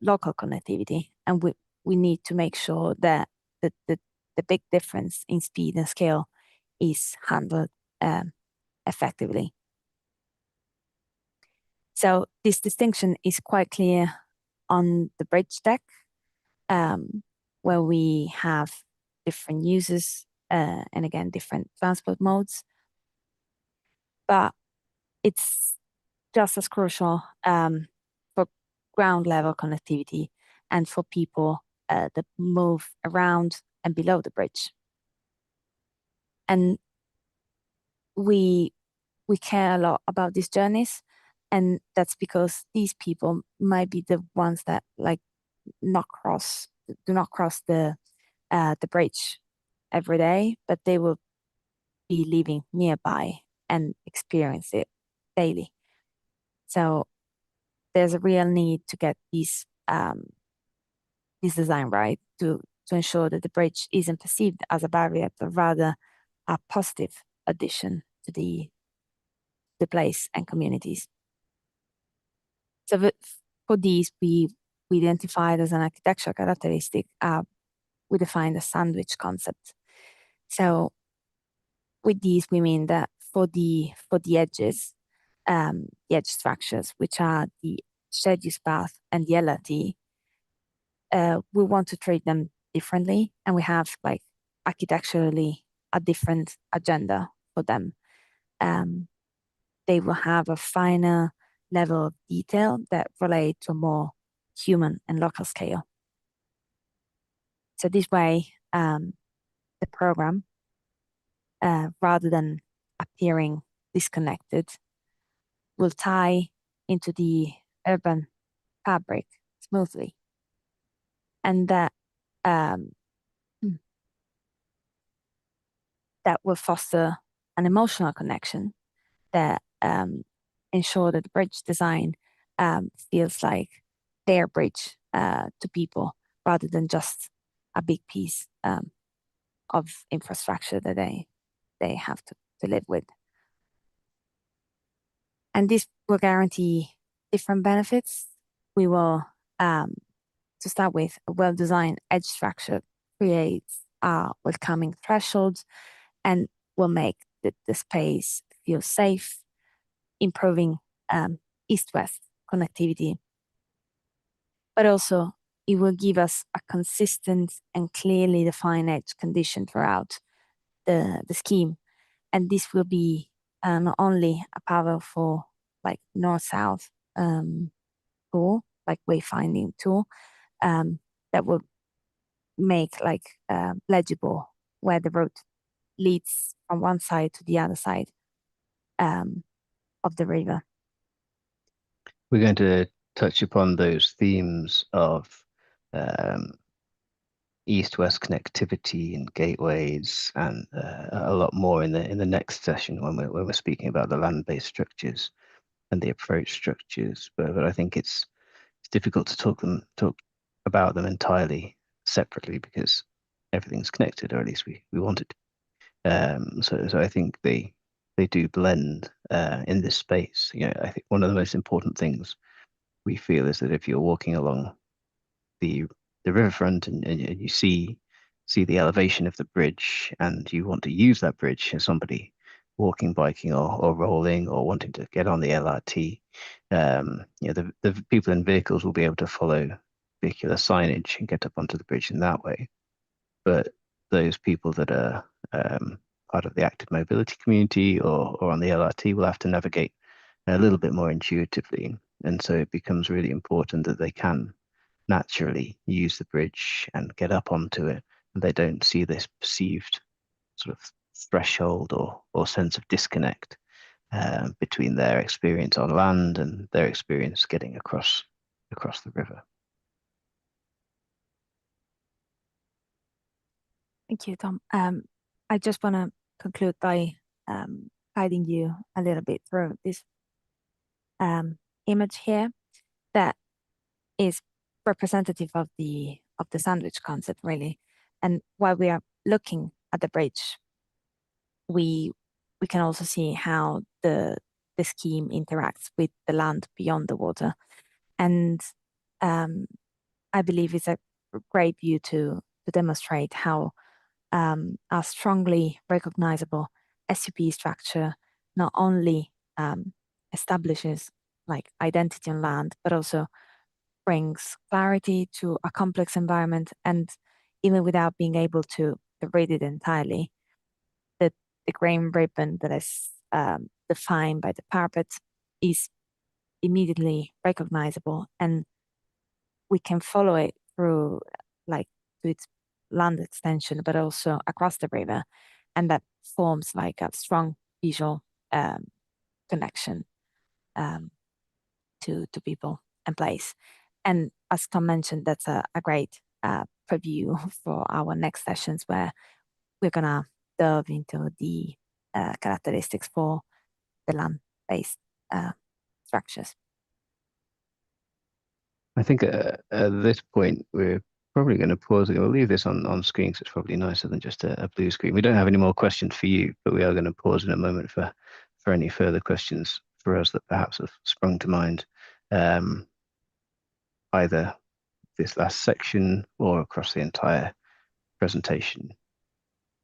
local connectivity, and we need to make sure that the big difference in speed and scale is handled effectively. So this distinction is quite clear on the bridge deck, where we have different uses and again, different transport modes. But it's just as crucial for ground level connectivity and for people that move around and below the bridge. And we care a lot about these journeys, and that's because these people might be the ones that do not cross the bridge every day, but they will be living nearby and experience it daily. So there's a real need to get this design right to ensure that the bridge isn't perceived as a barrier, but rather a positive addition to the place and communities. So for these, we identified as an architectural characteristic, we defined a sandwich concept. So with these, we mean that for the edges, the edge structures, which are the shared use path and the LRT, we want to treat them differently, and we have like architecturally a different agenda for them. They will have a finer level of detail that relate to a more human and local scale. So this way, the program, rather than appearing disconnected, will tie into the urban fabric smoothly. And that will foster an emotional connection that ensure that the bridge design feels like their bridge to people, rather than just a big piece of infrastructure that they have to live with. And this will guarantee different benefits. We will, to start with, a well-designed edge structure creates welcoming thresholds and will make the space feel safe, improving east-west connectivity. But also, it will give us a consistent and clearly defined edge condition throughout the scheme. And this will be not only a powerful like north-south tool, like wayfinding tool, that will make like legible where the road leads from one side to the other side of the river. We're going to touch upon those themes of east-west connectivity and gateways, and a lot more in the next session when we're speaking about the land-based structures and the approach structures. But I think it's difficult to talk about them entirely separately, because everything's connected, or at least we want it. So I think they do blend in this space. You know, I think one of the most important things we feel is that if you're walking along the riverfront and you see the elevation of the bridge, and you want to use that bridge as somebody walking, biking, or rolling, or wanting to get on the LRT, you know, the people in vehicles will be able to follow vehicular signage and get up onto the bridge in that way. But those people that are part of the active mobility community or on the LRT will have to navigate a little bit more intuitively. And so it becomes really important that they can naturally use the bridge and get up onto it, and they don't see this perceived sort of threshold or sense of disconnect between their experience on land and their experience getting across the river. Thank you, Tom. I just want to conclude by guiding you a little bit through this image here that is representative of the sandwich concept, really. And while we are looking at the bridge, we can also see how the scheme interacts with the land beyond the water. And I believe it's a great view to demonstrate how a strongly recognizable SUP structure not only establishes like identity on land, but also brings clarity to a complex environment. And even without being able to read it entirely, the grain ribbon that is defined by the parapet is immediately recognizable, and we can follow it through like to its land extension, but also across the river, and that forms like a strong visual connection to people and place. And as Tom mentioned, that's a great preview for our next sessions, where we're gonna delve into the characteristics for the land-based structures. I think at this point, we're probably going to pause. We'll leave this on screen, so it's probably nicer than just a blue screen. We don't have any more questions for you, but we are going to pause in a moment for any further questions for us that perhaps have sprung to mind, either this last section or across the entire presentation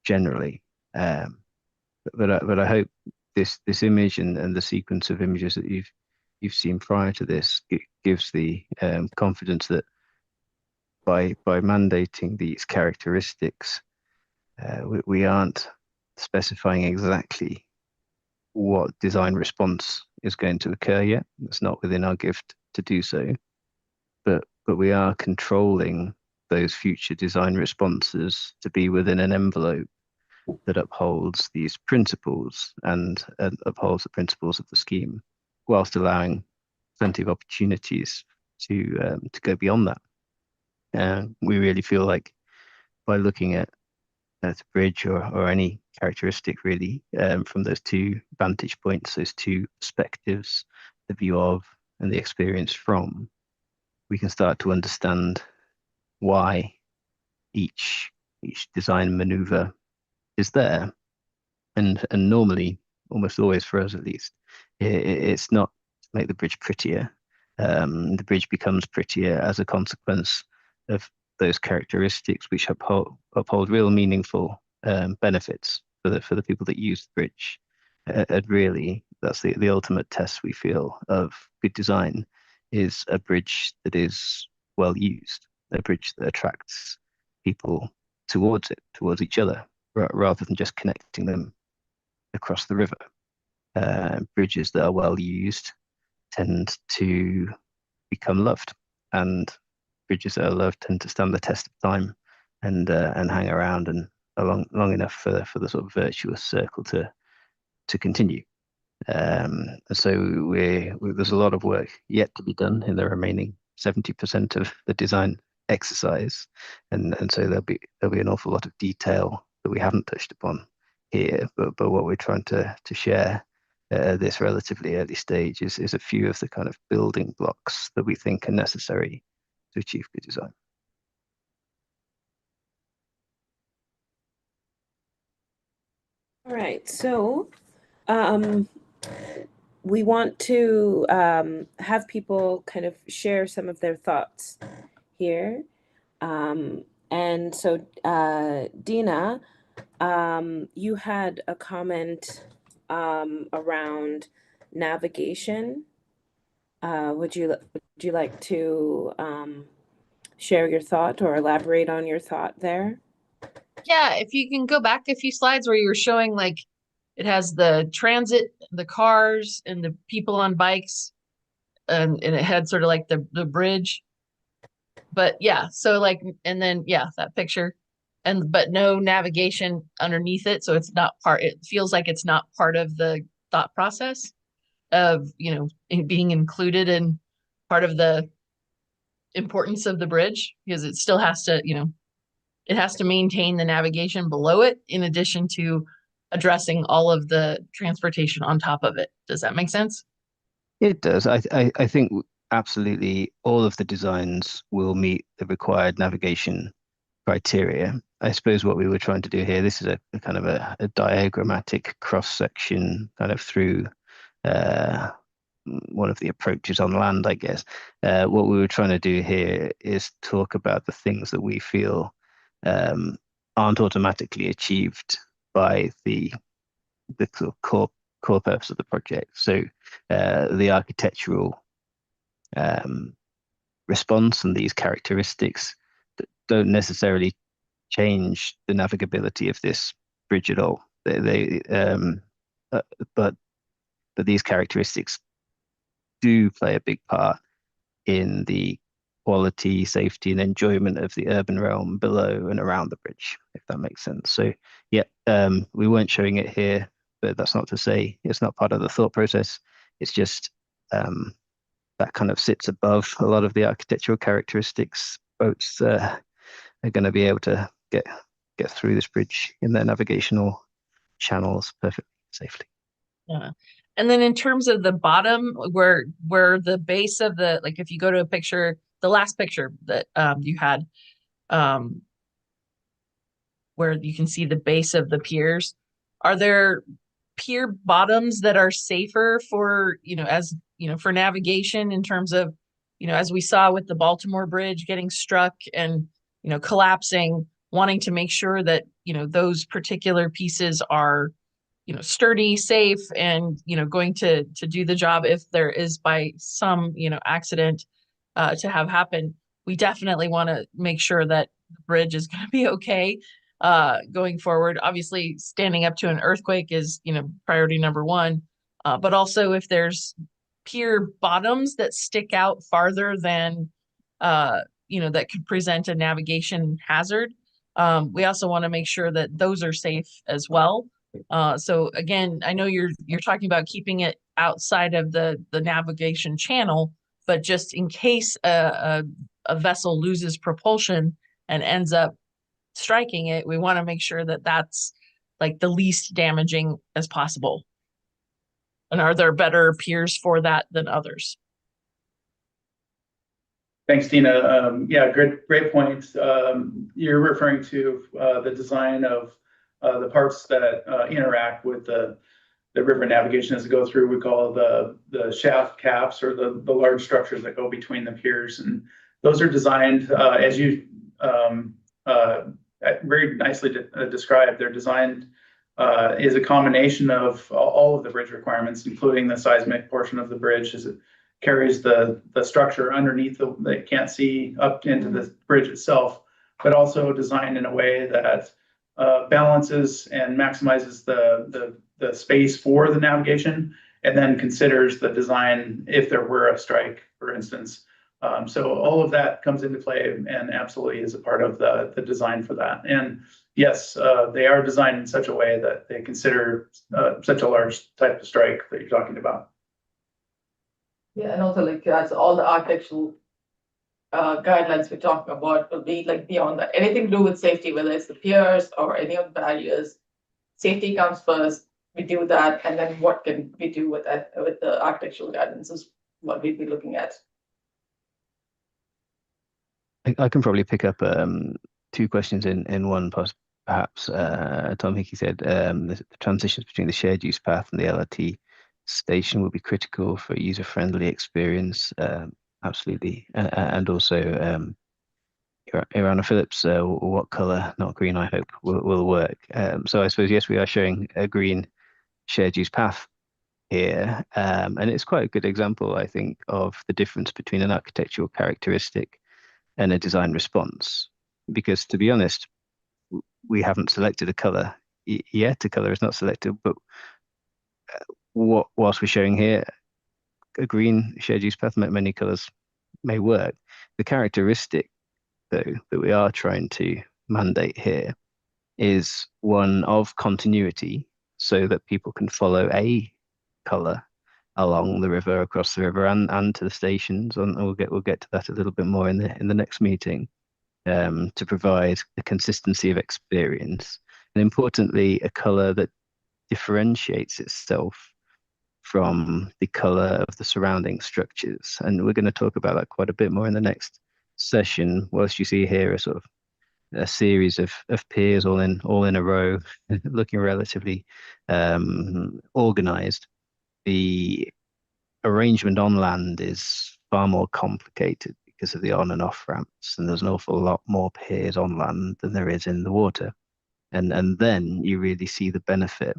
generally. But I hope this image and the sequence of images that you've seen prior to this gives the confidence that by mandating these characteristics, we aren't specifying exactly what design response is going to occur yet. It's not within our gift to do so, but we are controlling those future design responses to be within an envelope that upholds these principles and upholds the principles of the scheme, whilst allowing plenty of opportunities to go beyond that. We really feel like by looking at the bridge or any characteristic really from those two vantage points, those two perspectives, the view of and the experience from, we can start to understand why each design maneuver is there. And normally, almost always for us at least, it's not to make the bridge prettier. The bridge becomes prettier as a consequence of those characteristics which uphold real meaningful benefits for the people that use the bridge. And really, that's the ultimate test we feel of good design, is a bridge that is well used, a bridge that attracts people towards it, towards each other, rather than just connecting them across the river. Bridges that are well used tend to become loved, and bridges that are loved tend to stand the test of time and hang around and long enough for the sort of virtuous circle to continue. So there's a lot of work yet to be done in the remaining 70% of the design exercise, and so there'll be an awful lot of detail that we haven't touched upon here, but what we're trying to share at this relatively early stage is a few of the kind of building blocks that we think are necessary to achieve good design. All right, so we want to have people kind of share some of their thoughts here. And so, Dina, you had a comment around navigation. Would you like to share your thought or elaborate on your thought there? Yeah, if you can go back a few slides where you were showing like it has the transit, the cars and the people on bikes, and it had sort of like the bridge. But yeah, so like, and then yeah, that picture, but no navigation underneath it, so it's not part. It feels like it's not part of the thought process of, you know, it being included in part of the importance of the bridge, because it still has to, you know, it has to maintain the navigation below it in addition to addressing all of the transportation on top of it. Does that make sense? It does. I think absolutely all of the designs will meet the required navigation criteria. I suppose what we were trying to do here, this is a kind of a diagrammatic cross-section kind of through one of the approaches on land, I guess. What we were trying to do here is talk about the things that we feel aren't automatically achieved by the sort of core purpose of the project. So the architectural response and these characteristics that don't necessarily change the navigability of this bridge at all. But these characteristics do play a big part in the quality, safety, and enjoyment of the urban realm below and around the bridge, if that makes sense. So yeah, we weren't showing it here, but that's not to say it's not part of the thought process. It's just that kind of sits above a lot of the architectural characteristics. Boats are going to be able to get through this bridge in their navigational channels perfectly safely. Yeah. And then in terms of the bottom, where the base of the, like if you go to a picture, the last picture that you had, where you can see the base of the piers, are there pier bottoms that are safer for, you know, as you know, for navigation in terms of, you know, as we saw with the Baltimore Bridge getting struck and, you know, collapsing, wanting to make sure that, you know, those particular pieces are, you know, sturdy, safe, and, you know, going to do the job if there is by some, you know, accident to have happen. We definitely want to make sure that the bridge is going to be okay going forward. Obviously, standing up to an earthquake is, you know, priority number one. But also if there's pier bottoms that stick out farther than, you know, that could present a navigation hazard, we also want to make sure that those are safe as well. So again, I know you're talking about keeping it outside of the navigation channel, but just in case a vessel loses propulsion and ends up striking it, we want to make sure that that's like the least damaging as possible. And are there better piers for that than others? Thanks, Tina. Yeah, great points. You're referring to the design of the parts that interact with the river navigation as it go through. We call the shaft caps, or the large structures that go between the piers, and those are designed as you very nicely described. They're designed is a combination of all of the bridge requirements, including the seismic portion of the bridge, as it carries the structure underneath that you can't see up into the bridge itself, but also designed in a way that balances and maximizes the space for the navigation, and then considers the design if there were a strike, for instance. So all of that comes into play and absolutely is a part of the design for that. And yes, they are designed in such a way that they consider such a large type of strike that you're talking about. Yeah, and also like that's all the architectural guidelines we're talking about will be like beyond that. Anything to do with safety, whether it's the piers or any of the barriers, safety comes first. We do that, and then what can we do with that, with the architectural guidance is what we'd be looking at. I can probably pick up two questions in one, perhaps. Tom Hickey said the transitions between the shared use path and the LRT station will be critical for user-friendly experience. Absolutely. And also, Irana Phillips, what color, not green, I hope, will work. So I suppose, yes, we are showing a green shared use path here. And it's quite a good example, I think, of the difference between an architectural characteristic and a design response. Because to be honest, we haven't selected a color yet. A color is not selected, but whilst we're showing here, a green shared use path, many colors may work. The characteristic, though, that we are trying to mandate here is one of continuity, so that people can follow a color along the river, across the river, and to the stations. And we'll get to that a little bit more in the next meeting, to provide a consistency of experience, and importantly, a color that differentiates itself from the color of the surrounding structures. And we're going to talk about that quite a bit more in the next session. Whilst you see here a sort of a series of piers all in a row, looking relatively organized, the arrangement on land is far more complicated because of the on and off ramps, and there's an awful lot more piers on land than there is in the water. And then you really see the benefit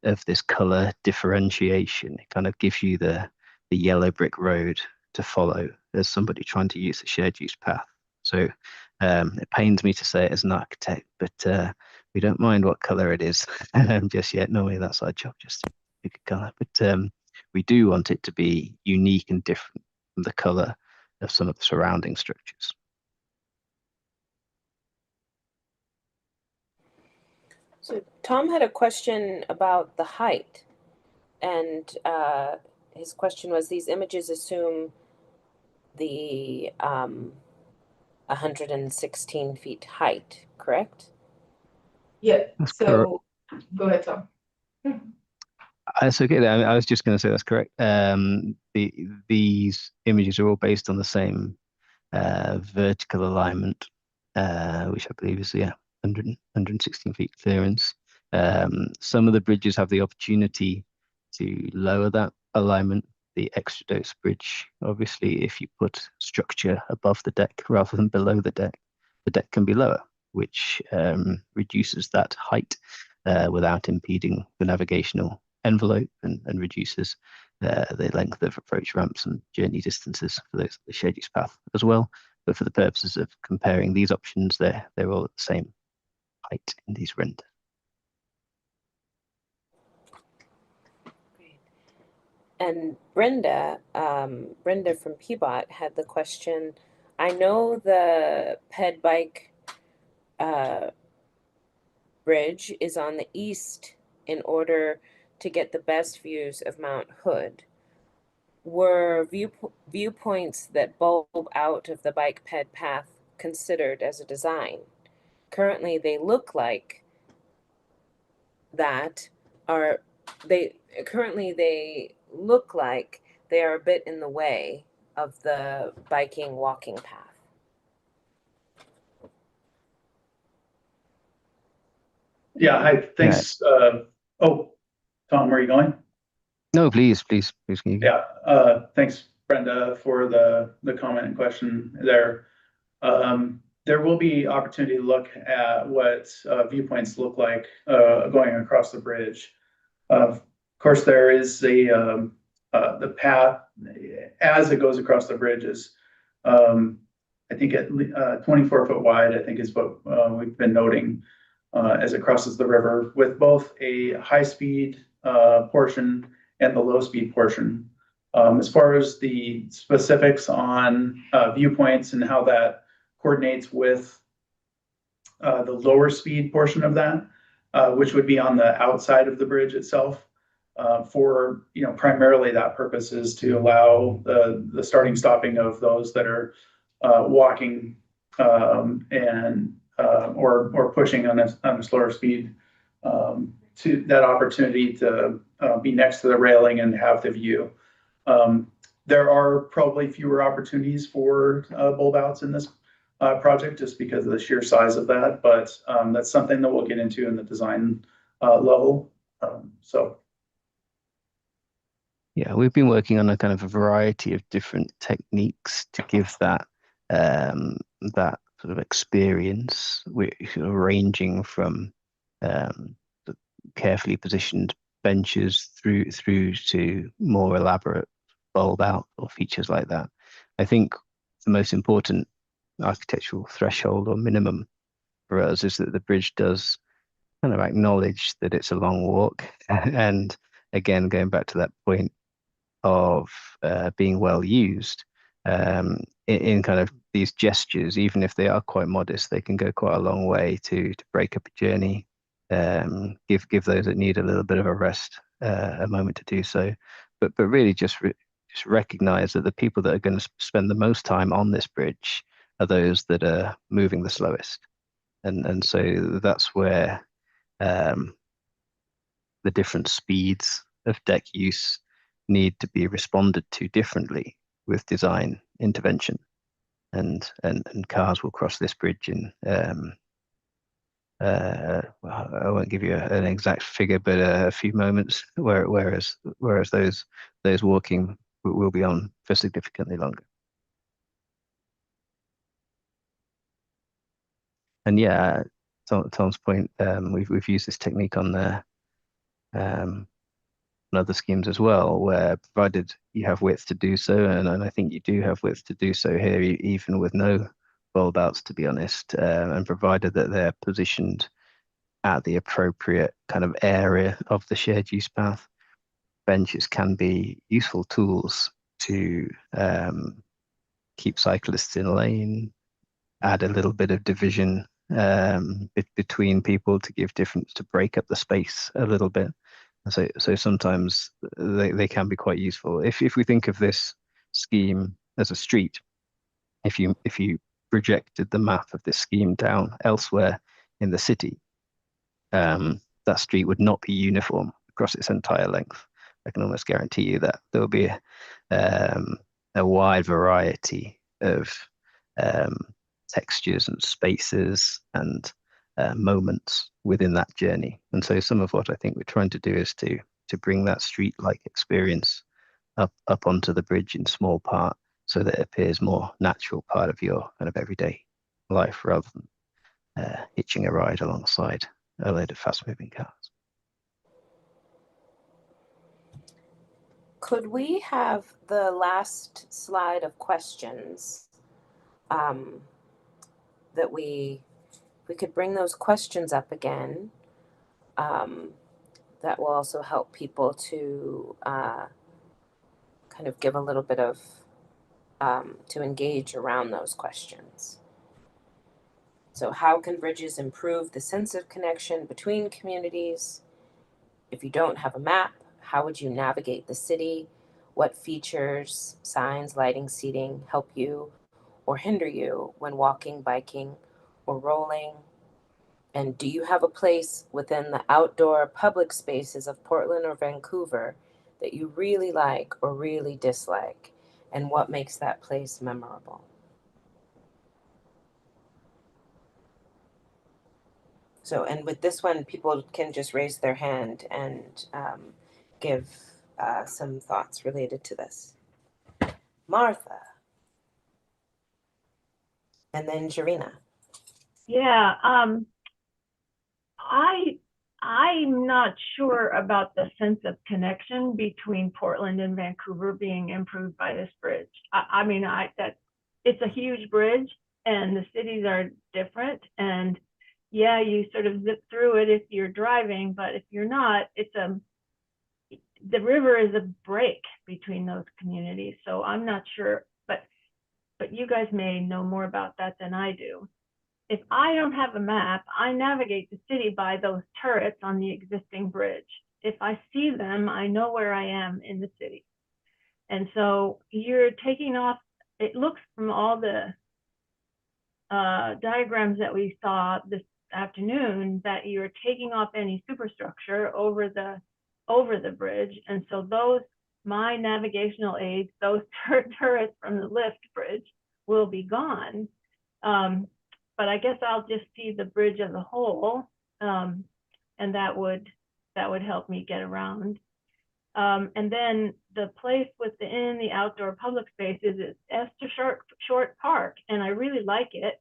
of this color differentiation. It kind of gives you the yellow brick road to follow as somebody trying to use the shared use path. So it pains me to say it as an architect, but we don't mind what color it is just yet. Normally that's our job, just to pick a color. But we do want it to be unique and different from the color of some of the surrounding structures. So Tom had a question about the height, and his question was, these images assume the 116 feet height, correct? Yeah, That's so go ahead, Tom. That's okay. I was just going to say that's correct. These images are all based on the same vertical alignment, which I believe is 116 feet clearance. Some of the bridges have the opportunity to lower that alignment. The extra dose bridge, obviously, if you put structure above the deck rather than below the deck can be lower, which reduces that height without impeding the navigational envelope, and reduces the length of approach ramps and journey distances for the shared use path as well. But for the purposes of comparing these options, they're all at the same height in these renders. Great. And Brenda from PBOT had the question, I know the ped bike bridge is on the east in order to get the best views of Mount Hood. Were viewpoints that bulb out of the bike ped path considered as a design? Currently, they look like that they are a bit in the way of the biking walking path. Yeah, hi, thanks. Oh, Tom, where are you going? No, please. Can you go? Yeah, thanks, Brenda, for the comment and question there. There will be opportunity to look at what viewpoints look like going across the bridge. Of course, there is the path as it goes across the bridge is, I think, at 24-foot wide, I think is what we've been noting as it crosses the river, with both a high-speed portion and the low-speed portion. As far as the specifics on viewpoints and how that coordinates with the lower speed portion of that, which would be on the outside of the bridge itself, for primarily that purpose is to allow the starting stopping of those that are walking and or pushing on a slower speed, to that opportunity to be next to the railing and have the view. There are probably fewer opportunities for bulb outs in this project just because of the sheer size of that, but that's something that we'll get into in the design level. Yeah, we've been working on a kind of a variety of different techniques to give that that sort of experience, ranging from the carefully positioned benches through to more elaborate bulb out or features like that. I think the most important architectural threshold or minimum for us is that the bridge does kind of acknowledge that it's a long walk. And again, going back to that point of being well used, in kind of these gestures, even if they are quite modest, they can go quite a long way to break up a journey, give those that need a little bit of a rest a moment to do so. But really just recognize that the people that are going to spend the most time on this bridge are those that are moving the slowest. And so that's where the different speeds of deck use need to be responded to differently with design intervention. And cars will cross this bridge in well, I won't give you an exact figure, but a few moments, whereas those walking will be on for significantly longer. And yeah, Tom's point, we've used this technique on on other schemes as well, where provided you have width to do so, and I think you do have width to do so here, even with no bulb outs, to be honest, and provided that they're positioned at the appropriate kind of area of the shared use path, benches can be useful tools to keep cyclists in a lane, add a little bit of division between people to give difference, to break up the space a little bit. And so sometimes they can be quite useful. If we think of this scheme as a street, if you projected the map of this scheme down elsewhere in the city, that street would not be uniform across its entire length. I can almost guarantee you that there will be a wide variety of textures and spaces and moments within that journey. And so some of what I think we're trying to do is to bring that street-like experience up onto the bridge in small part, so that it appears more natural part of your kind of everyday life, rather than hitching a ride alongside a load of fast-moving cars. Could we have the last slide of questions? That we could bring those questions up again. That will also help people to kind of give a little bit of to engage around those questions. So how can bridges improve the sense of connection between communities? If you don't have a map, how would you navigate the city? What features, signs, lighting, seating help you or hinder you when walking, biking, or rolling? And do you have a place within the outdoor public spaces of Portland or Vancouver that you really like or really dislike? And what makes that place memorable? So, and with this one, people can just raise their hand and give some thoughts related to this. Martha. And then Jarina. Yeah, I'm not sure about the sense of connection between Portland and Vancouver being improved by this bridge. I mean, it's a huge bridge and the cities are different, and yeah, you sort of zip through it if you're driving, but if you're not, the river is a break between those communities. So I'm not sure, but you guys may know more about that than I do. If I don't have a map, I navigate the city by those turrets on the existing bridge. If I see them, I know where I am in the city. And so you're taking off, it looks from all the diagrams that we saw this afternoon that you're taking off any superstructure over the bridge. And so my navigational aids, those turrets from the lift bridge will be gone. But I guess I'll just see the bridge as a whole, and that would help me get around. And then the place within the outdoor public spaces is Esther Short Park, and I really like it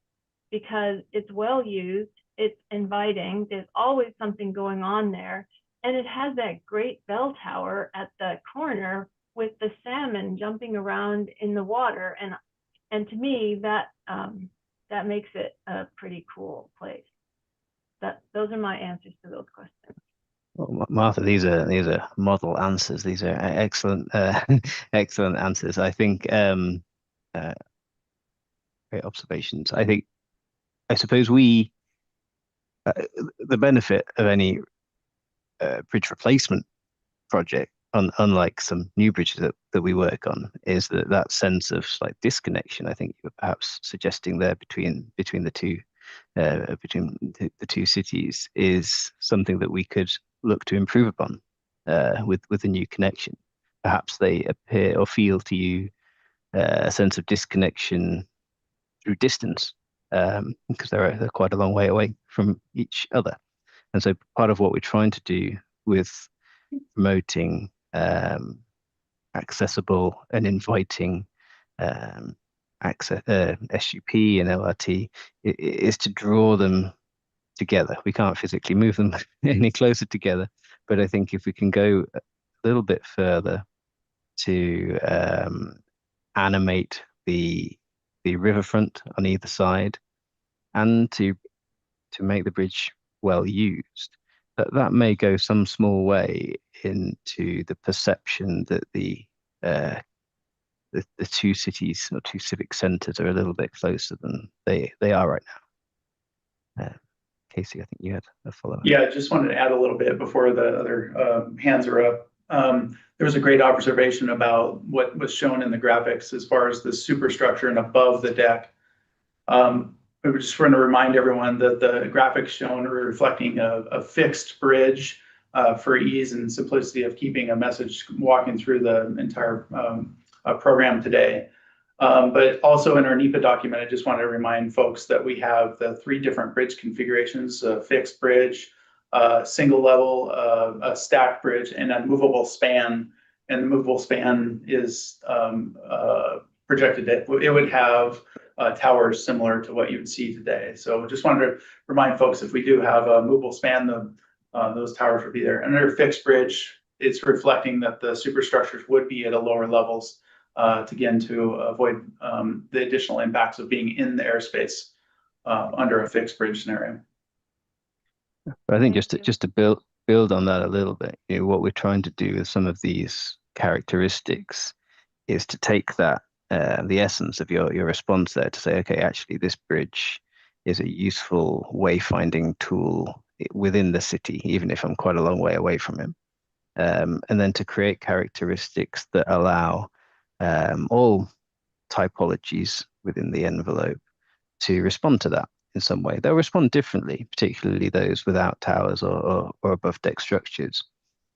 because it's well used, it's inviting, there's always something going on there, and it has that great bell tower at the corner with the salmon jumping around in the water, and to me that makes it a pretty cool place. those are my answers to those questions. Well, Martha, these are model answers. These are excellent excellent answers. I think great observations. I suppose we the benefit of any bridge replacement project, unlike some new bridges that we work on, is that sense of slight disconnection. I think you were perhaps suggesting there between the two cities is something that we could look to improve upon with a new connection. Perhaps they appear or feel to you a sense of disconnection through distance, because they're quite a long way away from each other. And so part of what we're trying to do with promoting accessible and inviting access SUP and LRT is to draw them together. We can't physically move them any closer together, but I think if we can go a little bit further to animate the riverfront on either side and to make the bridge well used, that may go some small way into the perception that the two cities or two civic centres are a little bit closer than they are right now. Casey, I think you had a follow-up. Yeah, I just wanted to add a little bit before the other hands are up. There was a great observation about what was shown in the graphics as far as the superstructure and above the deck. We were just want to remind everyone that the graphics shown are reflecting a fixed bridge for ease and simplicity of keeping a message walking through the entire program today. But also in our NEPA document, I just want to remind folks that we have the 3 different bridge configurations: a fixed bridge, single level, a stacked bridge, and a movable span. And the movable span is projected that it would have towers similar to what you would see today. So just wanted to remind folks, if we do have a movable span, those towers would be there. And under fixed bridge, it's reflecting that the superstructures would be at a lower levels to avoid the additional impacts of being in the airspace under a fixed bridge scenario. But I think just to build on that a little bit, what we're trying to do with some of these characteristics is to take that the essence of your response there to say, okay, actually this bridge is a useful wayfinding tool within the city, even if I'm quite a long way away from him. And then to create characteristics that allow all typologies within the envelope to respond to that in some way. They'll respond differently, particularly those without towers or above deck structures.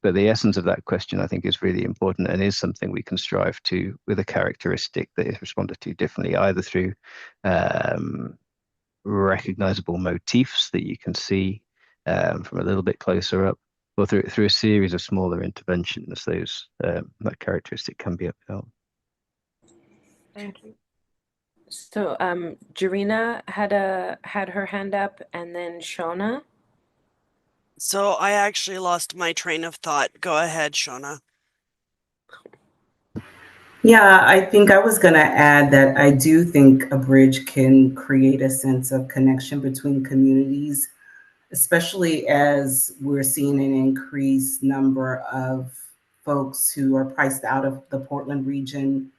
But the essence of that question, I think, is really important and is something we can strive to with a characteristic that is responded to differently, either through recognizable motifs that you can see from a little bit closer up, or through a series of smaller interventions. That characteristic can be upheld. Thank you. So Jarina had her hand up, and then Shona. So I actually lost my train of thought. Go ahead, Shona. Yeah, I think I was going to add that I do think a bridge can create a sense of connection between communities, especially as we're seeing an increased number of folks who are priced out of the Portland region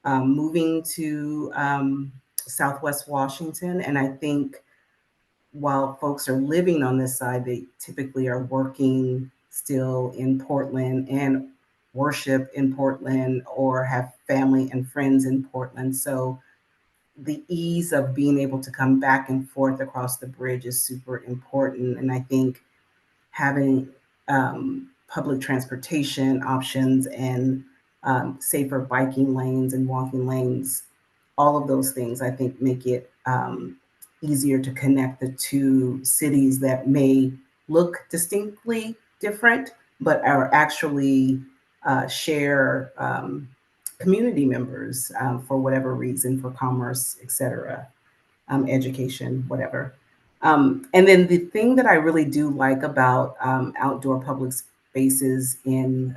moving to Southwest Washington. And I think while folks are living on this side, they typically are working still in Portland and worship in Portland or have family and friends in Portland. So the ease of being able to come back and forth across the bridge is super important. And I think having public transportation options and safer biking lanes and walking lanes, all of those things, I think, make it easier to connect the two cities that may look distinctly different, but are actually share community members for whatever reason, for commerce, et cetera, education, whatever. And then the thing that I really do like about outdoor public spaces in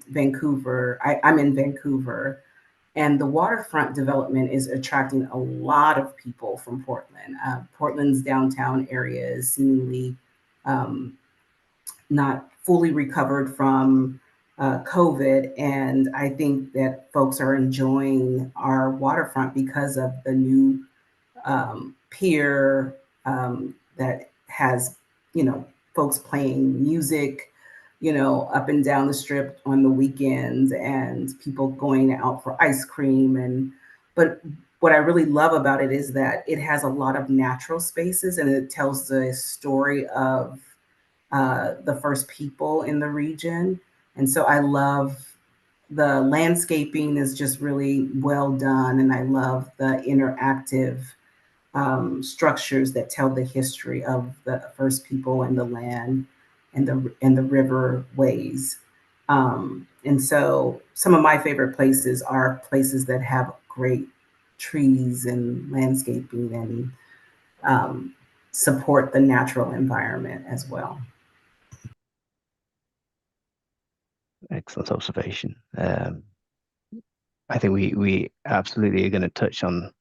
Vancouver, I'm in Vancouver, And the waterfront development is attracting a lot of people from Portland. Portland's downtown area is seemingly not fully recovered from COVID. And I think that folks are enjoying our waterfront because of the new pier that has, folks playing music, up and down the strip on the weekends and people going out for ice cream. But what I really love about it is that it has a lot of natural spaces and it tells the story of the first people in the region. And so I love the landscaping is just really well done. And I love the interactive structures that tell the history of the first people and the land and the riverways. And so some of my favorite places are places that have great trees and landscaping and support the natural environment as well. Excellent observation. I think we absolutely are going to touch on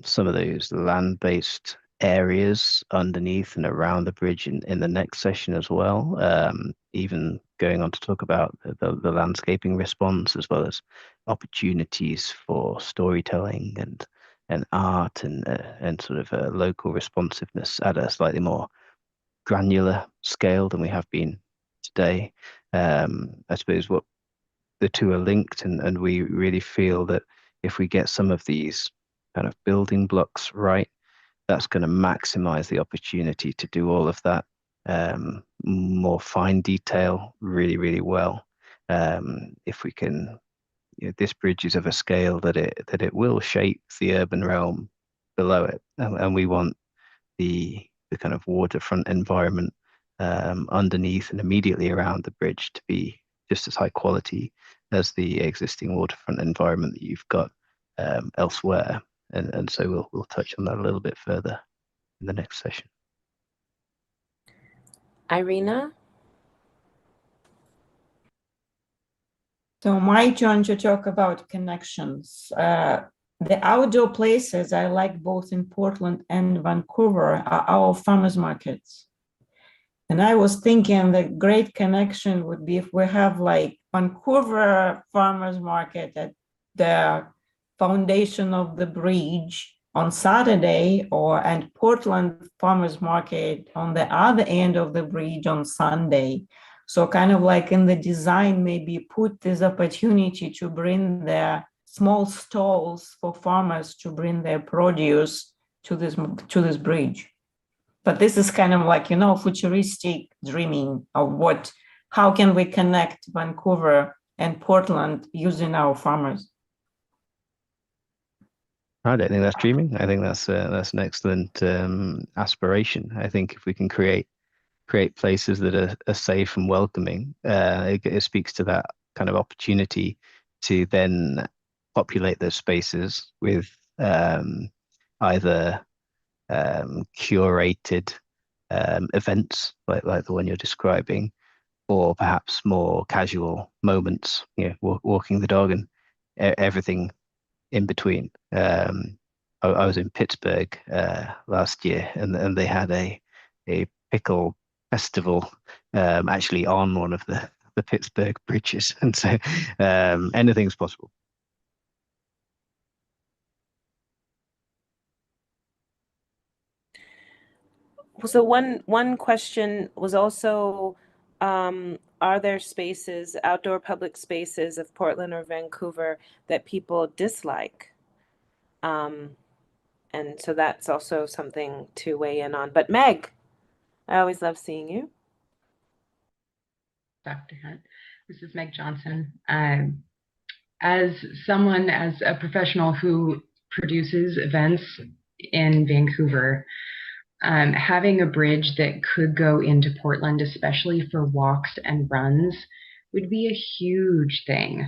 some of those land-based areas underneath and around the bridge in the next session as well. Even going on to talk about the landscaping response as well as opportunities for storytelling and art and sort of local responsiveness at a slightly more granular scale than we have been today. I suppose what the two are linked, and we really feel that if we get some of these kind of building blocks right, that's going to maximize the opportunity to do all of that more fine detail really, really well. If we can, this bridge is of a scale that it will shape the urban realm below it, and we want the kind of waterfront environment underneath and immediately around the bridge to be just as high quality as the existing waterfront environment that you've got elsewhere. And so we'll touch on that a little bit further in the next session. Irina? So my turn to talk about connections. The outdoor places I like both in Portland and Vancouver are our farmers markets. And I was thinking the great connection would be if we have like Vancouver farmers market at the foundation of the bridge on Saturday and Portland farmers market on the other end of the bridge on Sunday. So kind of like in the design, maybe put this opportunity to bring their small stalls for farmers to bring their produce to this bridge. But this is kind of like, futuristic dreaming of how can we connect Vancouver and Portland using our farmers. I don't think that's dreaming. I think that's an excellent aspiration. I think if we can create places that are safe and welcoming, it speaks to that kind of opportunity to then populate those spaces with either curated events like the one you're describing, or perhaps more casual moments, walking the dog and everything in between. I was in Pittsburgh last year, and they had a pickle festival actually on one of the Pittsburgh bridges, and so anything's possible. So one question was also, are there spaces, outdoor public spaces of Portland or Vancouver that people dislike? And so that's also something to weigh in on. But Meg, I always love seeing you. Dr. Hunt, this is Meg Johnson. As a professional who produces events in Vancouver, having a bridge that could go into Portland, especially for walks and runs, would be a huge thing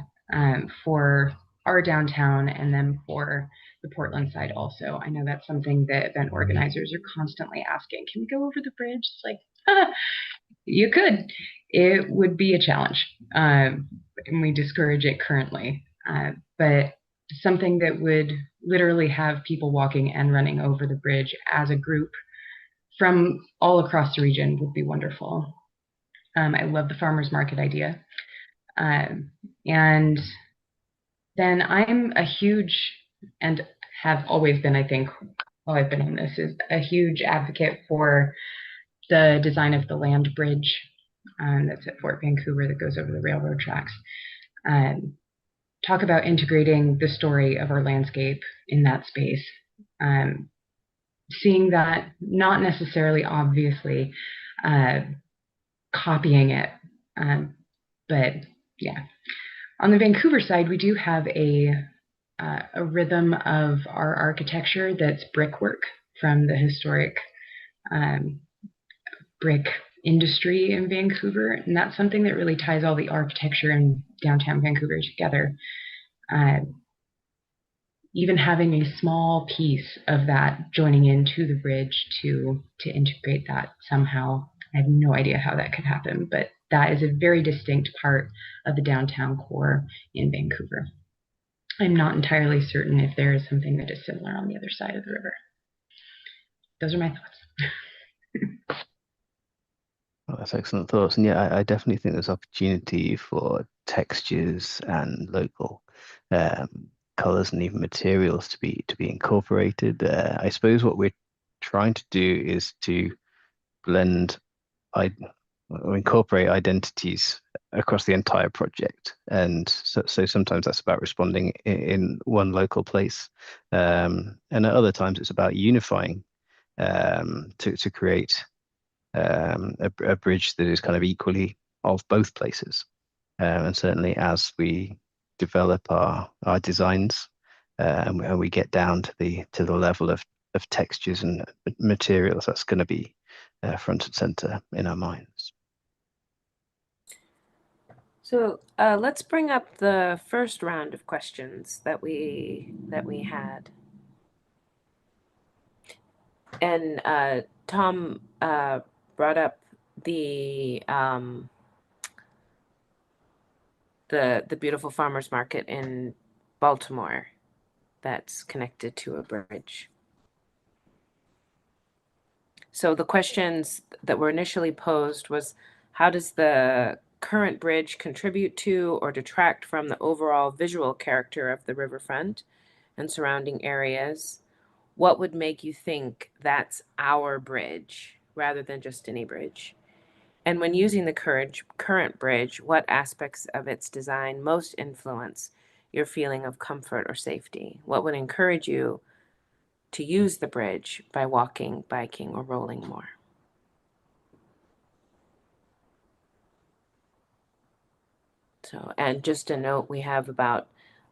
for our downtown and then for the Portland side also. I know that's something that event organizers are constantly asking. Can we go over the bridge? It's like, you could. It would be a challenge, and we discourage it currently. but something that would literally have people walking and running over the bridge as a group from all across the region would be wonderful. I love the farmers market idea. And then I'm a huge, and have always been, I think, while I've been on this, is a huge advocate for the design of the land bridge that's at Fort Vancouver that goes over the railroad tracks. Talk about integrating the story of our landscape in that space. Seeing that, not necessarily obviously copying it, but yeah. On the Vancouver side, we do have a rhythm of our architecture that's brickwork from the historic brick industry in Vancouver, and that's something that really ties all the architecture in downtown Vancouver together. Even having a small piece of that joining into the bridge to integrate that somehow, I have no idea how that could happen, but that is a very distinct part of the downtown core in Vancouver. I'm not entirely certain if there is something that is similar on the other side of the river. Those are my thoughts. Well, that's excellent thoughts. And yeah, I definitely think there's opportunity for textures and local colors and even materials to be incorporated. I suppose what we're trying to do is to blend or incorporate identities across the entire project, and so sometimes that's about responding in one local place, and at other times it's about unifying to create a bridge that is kind of equally of both places. And certainly as we develop our designs and we get down to the level of textures and materials, that's going to be front and center in our minds. So let's bring up the first round of questions that we had. And Tom brought up the beautiful farmers market in Baltimore that's connected to a bridge. So the questions that were initially posed was, how does the current bridge contribute to or detract from the overall visual character of the riverfront and surrounding areas? What would make you think that's our bridge rather than just any bridge? And when using the current bridge, what aspects of its design most influence your feeling of comfort or safety? What would encourage you to use the bridge by walking, biking, or rolling more? So, and just a note, we have about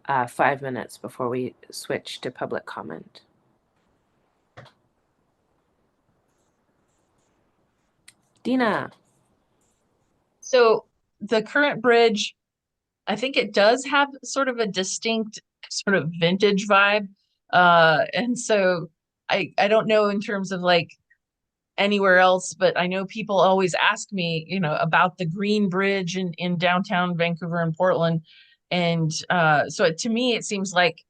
5 minutes before we switch to public comment. Dina. So the current bridge, I think it does have sort of a distinct sort of vintage vibe. And so I don't know in terms of like anywhere else, but I know people always ask me, you know, about the Green Bridge in downtown Vancouver and Portland. And so to me, it seems like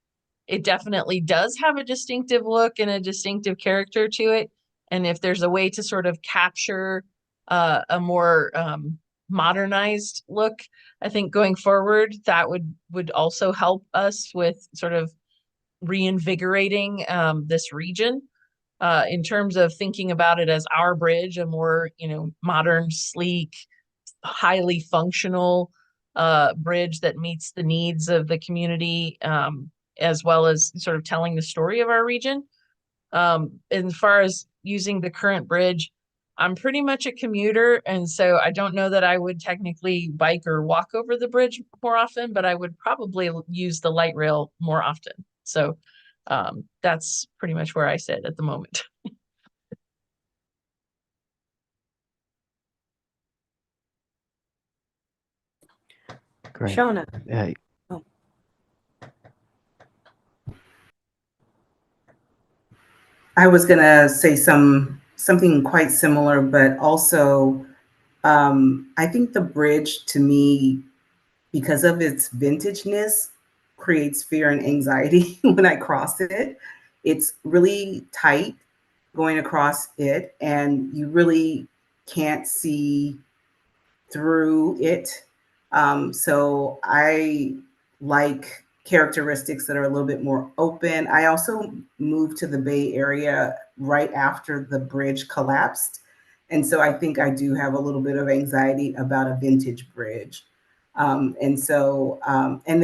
it definitely does have a distinctive look and a distinctive character to it. And if there's a way to sort of capture a more modernized look, I think going forward, that would also help us with sort of reinvigorating this region in terms of thinking about it as our bridge, a more, you know, modern, sleek, highly functional bridge that meets the needs of the community, as well as sort of telling the story of our region. As far as using the current bridge, I'm pretty much a commuter, and so I don't know that I would technically bike or walk over the bridge more often, but I would probably use the light rail more often. So that's pretty much where I sit at the moment. Great. Shona. Yeah. Oh. I was gonna say something quite similar, but also I think the bridge, to me, because of its vintageness, creates fear and anxiety when I cross it. It's really tight going across it, and you really can't see through it. So I like characteristics that are a little bit more open. I also moved to the Bay Area right after the bridge collapsed. And so I think I do have a little bit of anxiety about a vintage bridge. And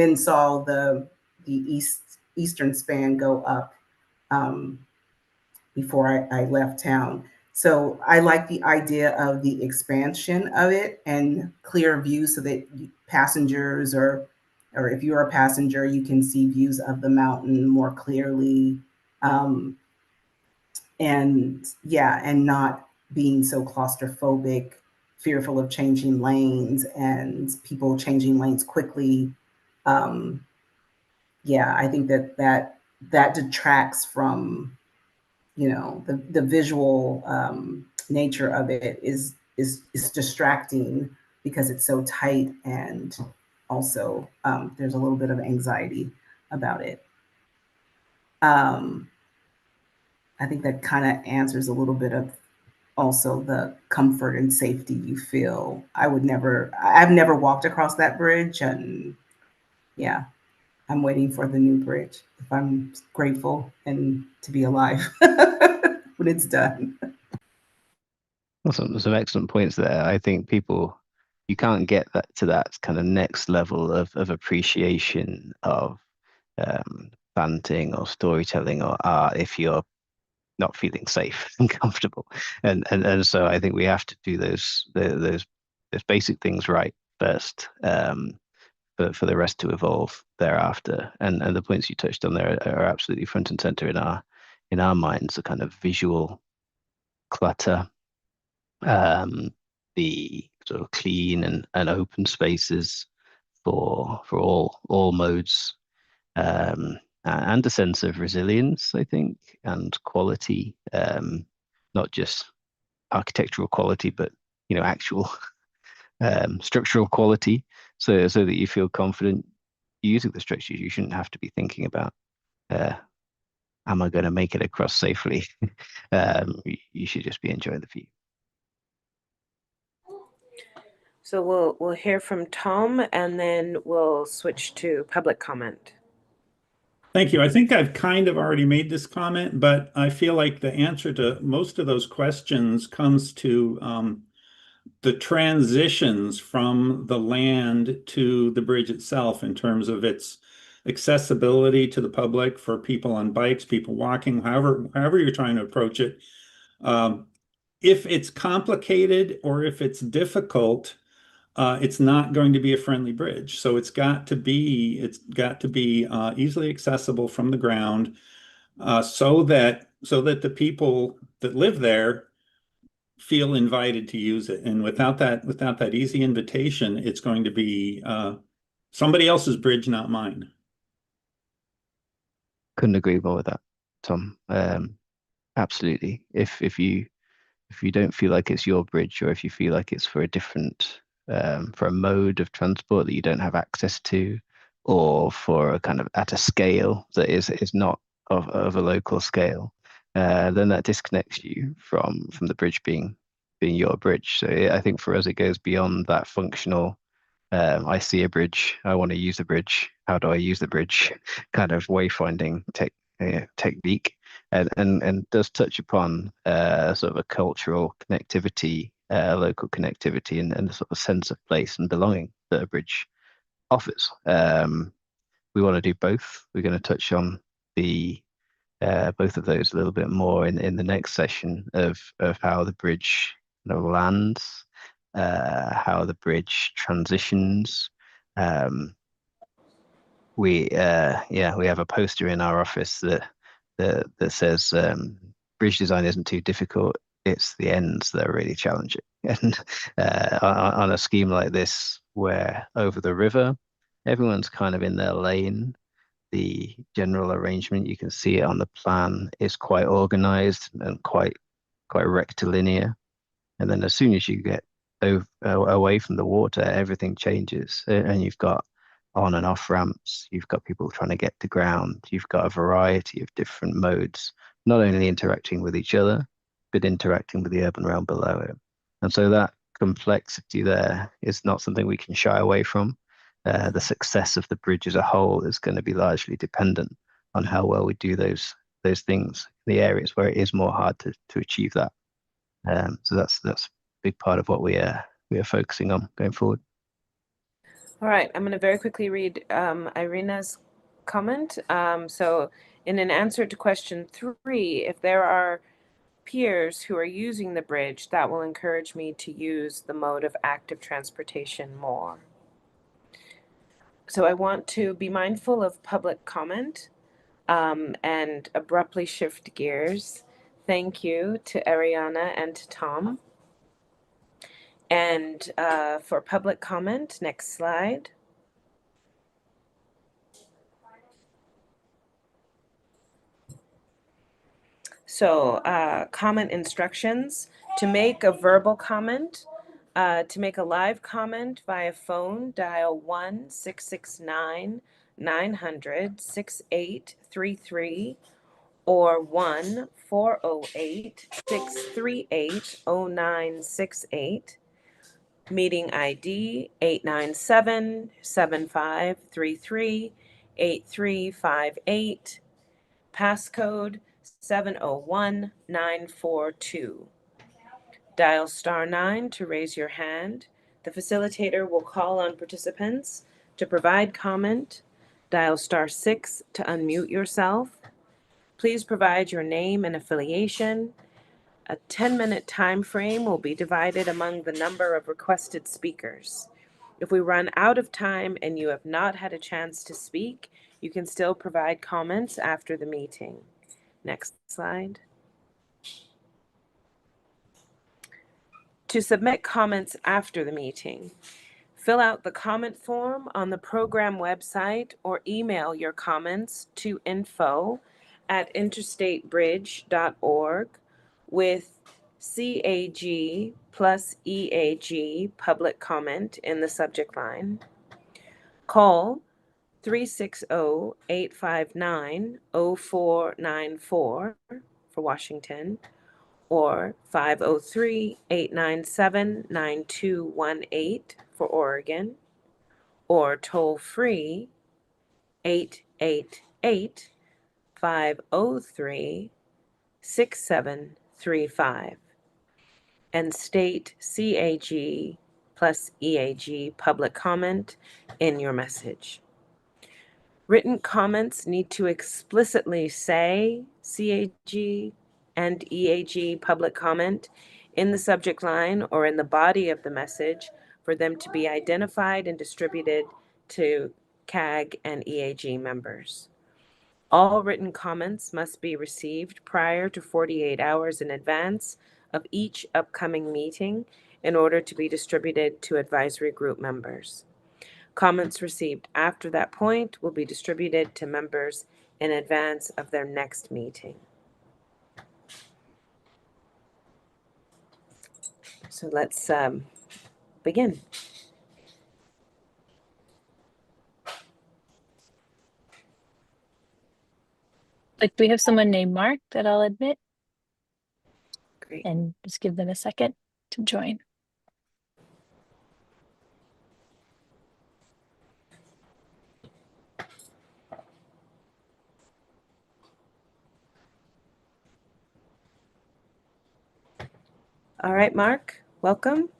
then saw the eastern span go up before I left town. So I like the idea of the expansion of it and clear views so that passengers or if you're a passenger, you can see views of the mountain more clearly. And not being so claustrophobic, fearful of changing lanes and people changing lanes quickly. I think that detracts from the visual nature of it is distracting because it's so tight, and also there's a little bit of anxiety about it. I think that kind of answers a little bit of also the comfort and safety you feel. I've never walked across that bridge, and I'm waiting for the new bridge. If I'm grateful and to be alive when it's done. Well, some excellent points there. I think you can't get to that kind of next level of appreciation of planting or storytelling or art if you're not feeling safe and comfortable. And so I think we have to do those basic things right first, for the rest to evolve thereafter. And the points you touched on there are absolutely front and center in our minds, the kind of visual clutter, the sort of clean and open spaces for all modes, and a sense of resilience, I think, and quality, not just architectural quality, but actual structural quality, so that you feel confident using the structures. You shouldn't have to be thinking about, am I going to make it across safely? You should just be enjoying the view. So we'll hear from Tom, and then we'll switch to public comment. Thank you. I think I've kind of already made this comment, but I feel like the answer to most of those questions comes to the transitions from the land to the bridge itself in terms of its accessibility to the public for people on bikes, people walking, however you're trying to approach it. If it's complicated or if it's difficult, it's not going to be a friendly bridge. So it's got to be easily accessible from the ground, so that the people that live there feel invited to use it. And without that easy invitation, it's going to be somebody else's bridge, not mine. Couldn't agree more with that, Tom. Absolutely. If you don't feel like it's your bridge, or if you feel like it's for a different for a mode of transport that you don't have access to, or for a kind of at a scale that is not of a local scale, then that disconnects you from the bridge being your bridge. So I think for us it goes beyond that functional, I see a bridge, I want to use the bridge, how do I use the bridge kind of wayfinding technique, and does touch upon sort of a cultural connectivity, local connectivity, and a sort of sense of place and belonging that a bridge offers. We want to do both. We're going to touch on both of those a little bit more in the next session of how the bridge lands, how the bridge transitions. We have a poster in our office that says bridge design isn't too difficult, it's the ends that are really challenging. And on a scheme like this, where over the river everyone's kind of in their lane, the general arrangement, you can see it on the plan, is quite organized and quite rectilinear. And then as soon as you get away from the water, everything changes, and you've got on and off ramps. You've got people trying to get to ground. You've got a variety of different modes, not only interacting with each other, but interacting with the urban realm below it. And so that complexity there is not something we can shy away from. The success of the bridge as a whole is going to be largely dependent on how well we do those things in the areas where it is more hard to achieve that. So that's a big part of what we are focusing on going forward. All right, I'm going to very quickly read Irina's comment. So in an answer to question 3, if there are peers who are using the bridge, that will encourage me to use the mode of active transportation more. So I want to be mindful of public comment and abruptly shift gears. Thank you to Ariana and to Tom. And for public comment, next slide. So comment instructions: to make a verbal comment, to make a live comment via phone, dial 1-669-900-6833 or 1-408-638-0968. Meeting ID 897-7533-8358. Passcode 701942. Dial *9 to raise your hand. The facilitator will call on participants to provide comment. Dial *6 to unmute yourself. Please provide your name and affiliation. A 10-minute time frame will be divided among the number of requested speakers. If we run out of time and you have not had a chance to speak, you can still provide comments after the meeting. Next slide. To submit comments after the meeting, fill out the comment form on the program website or email your comments to info@interstatebridge.org with CAG plus EAG Public Comment in the subject line. Call 360-859-0494 for Washington, or 503-897-9218 for Oregon, or toll free 888-503-6735 and state CAG plus EAG public comment in your message. Written comments need to explicitly say CAG and EAG public comment in the subject line or in the body of the message for them to be identified and distributed to CAG and EAG members. All written comments must be received prior to 48 hours in advance of each upcoming meeting in order to be distributed to advisory group members. Comments received after that point will be distributed to members in advance of their next meeting. So let's begin. Like, we have someone named Mark that I'll admit. Great. And just give them a second to join. All right, Mark, welcome.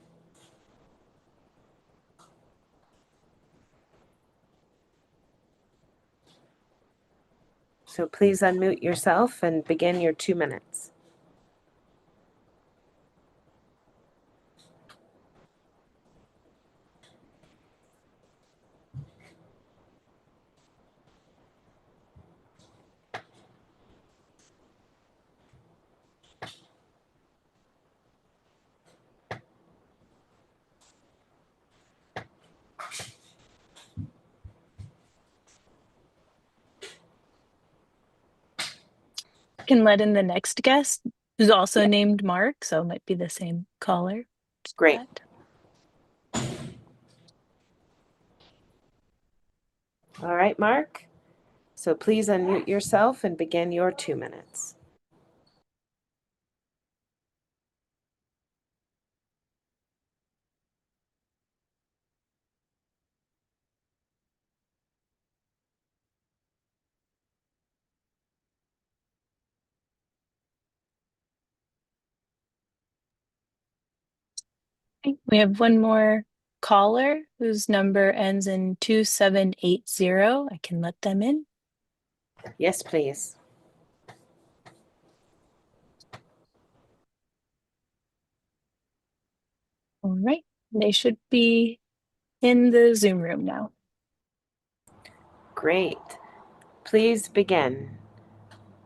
So please unmute yourself and begin your 2 minutes. Can let in the next guest, who's also named Mark, so it might be the same caller. Great. All right, Mark. So please unmute yourself and begin your 2 minutes. We have one more caller whose number ends in 2780. I can let them in. Yes, please. All right. They should be in the Zoom room now. Great. Please begin.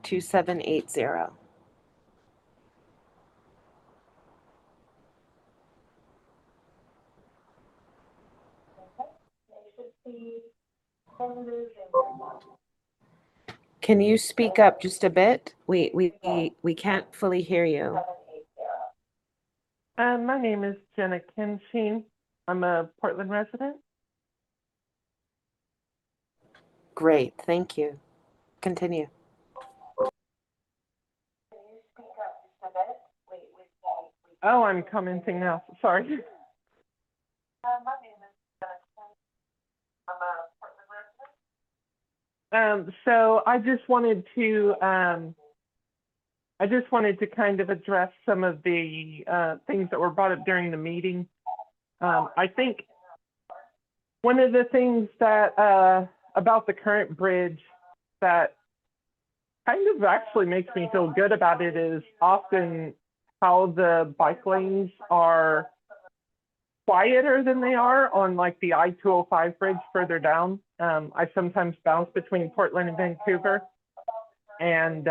2780. Can you speak up just a bit? We can't fully hear you. My name is Jenna Kinsheen. I'm a Portland resident. Great, thank you. Continue. Oh, I'm commenting now. Sorry. So I just wanted to kind of address some of the things that were brought up during the meeting. I think one of the things that about the current bridge that kind of actually makes me feel good about it is often how the bike lanes are quieter than they are on like the I-205 bridge further down. I sometimes bounce between Portland and Vancouver, and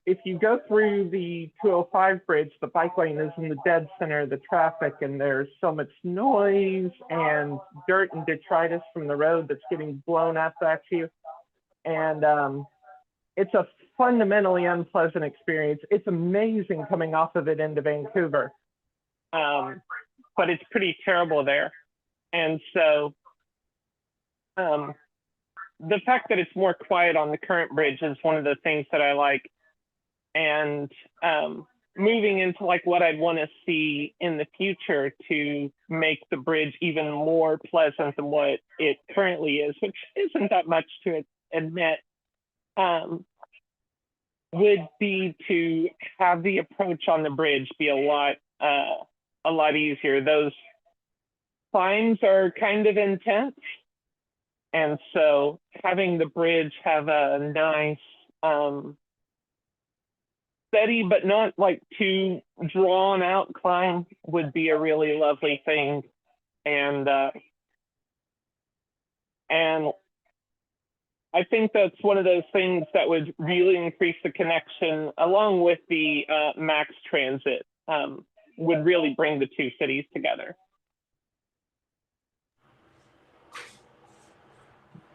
if you go through the 205 bridge, the bike lane is in the dead center of the traffic, and there's so much noise and dirt and detritus from the road that's getting blown up at you. And it's a fundamentally unpleasant experience. It's amazing coming off of it into Vancouver, but it's pretty terrible there. And so the fact that it's more quiet on the current bridge is one of the things that I like. And moving into like what I'd want to see in the future to make the bridge even more pleasant than what it currently is, which isn't that much to admit, would be to have the approach on the bridge be a lot easier. Those climbs are kind of intense, and so having the bridge have a nice steady but not like too drawn out climb would be a really lovely thing. And I think that's one of those things that would really increase the connection, along with the max transit, would really bring the two cities together.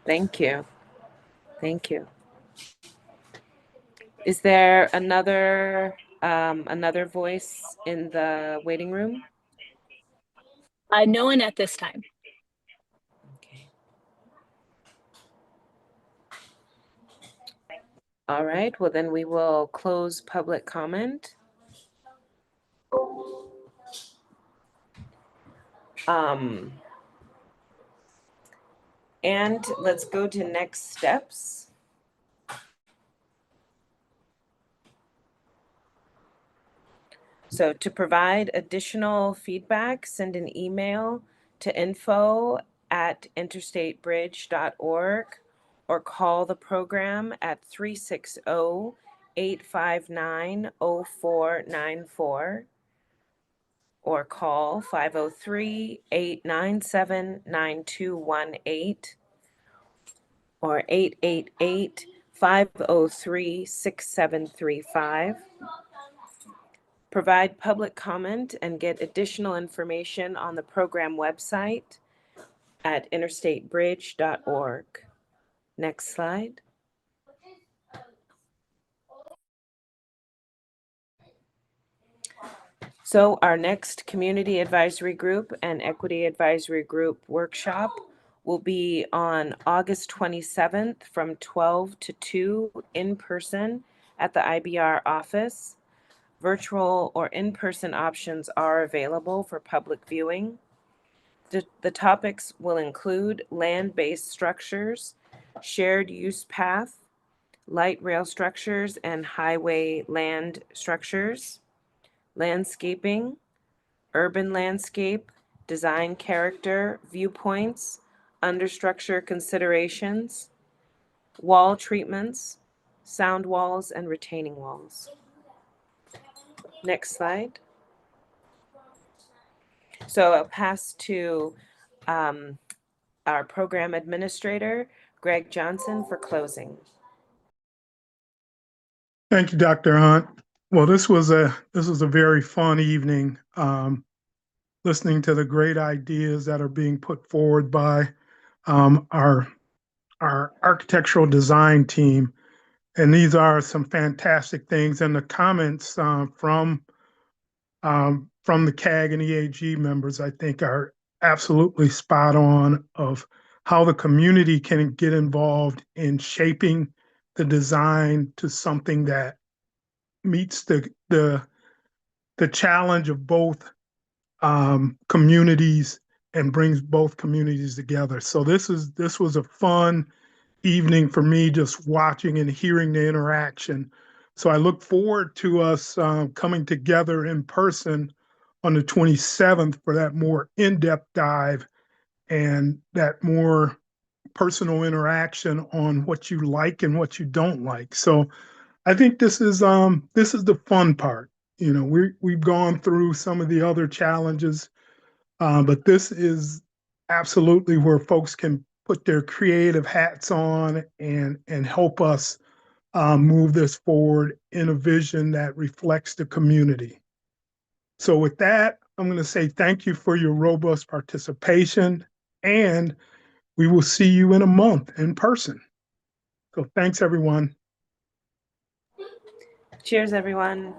Thank you. Thank you. Is there another voice in the waiting room? No one at this time. Okay. All right, well then we will close public comment. And let's go to next steps. So to provide additional feedback, send an email to info@interstatebridge.org or call the program at 360-859-0494 or call 503-897-9218 or 888-503-6735. Provide public comment and get additional information on the program website at interstatebridge.org. Next slide. So our next Community Advisory Group and Equity Advisory Group workshop will be on August 27th from 12 to 2 in person at the IBR office. Virtual or in-person options are available for public viewing. The topics will include land-based structures, shared use path, light rail structures and highway land structures, landscaping, urban landscape, design character, viewpoints, understructure considerations, wall treatments, sound walls, and retaining walls. Next slide. So I'll pass to our program administrator, Greg Johnson, for closing. Thank you, Dr. Hunt. Well, this was a very fun evening, listening to the great ideas that are being put forward by our architectural design team. And these are some fantastic things. And the comments from the CAG and EAG members, I think, are absolutely spot on of how the community can get involved in shaping the design to something that meets the challenge of both communities and brings both communities together. So this was a fun evening for me, just watching and hearing the interaction. So I look forward to us coming together in person on the 27th for that more in-depth dive and that more personal interaction on what you like and what you don't like. So I think this is the fun part. You know, we've gone through some of the other challenges, but this is absolutely where folks can put their creative hats on and help us move this forward in a vision that reflects the community. So with that, I'm going to say thank you for your robust participation, and we will see you in a month in person. So thanks, everyone. Cheers, everyone.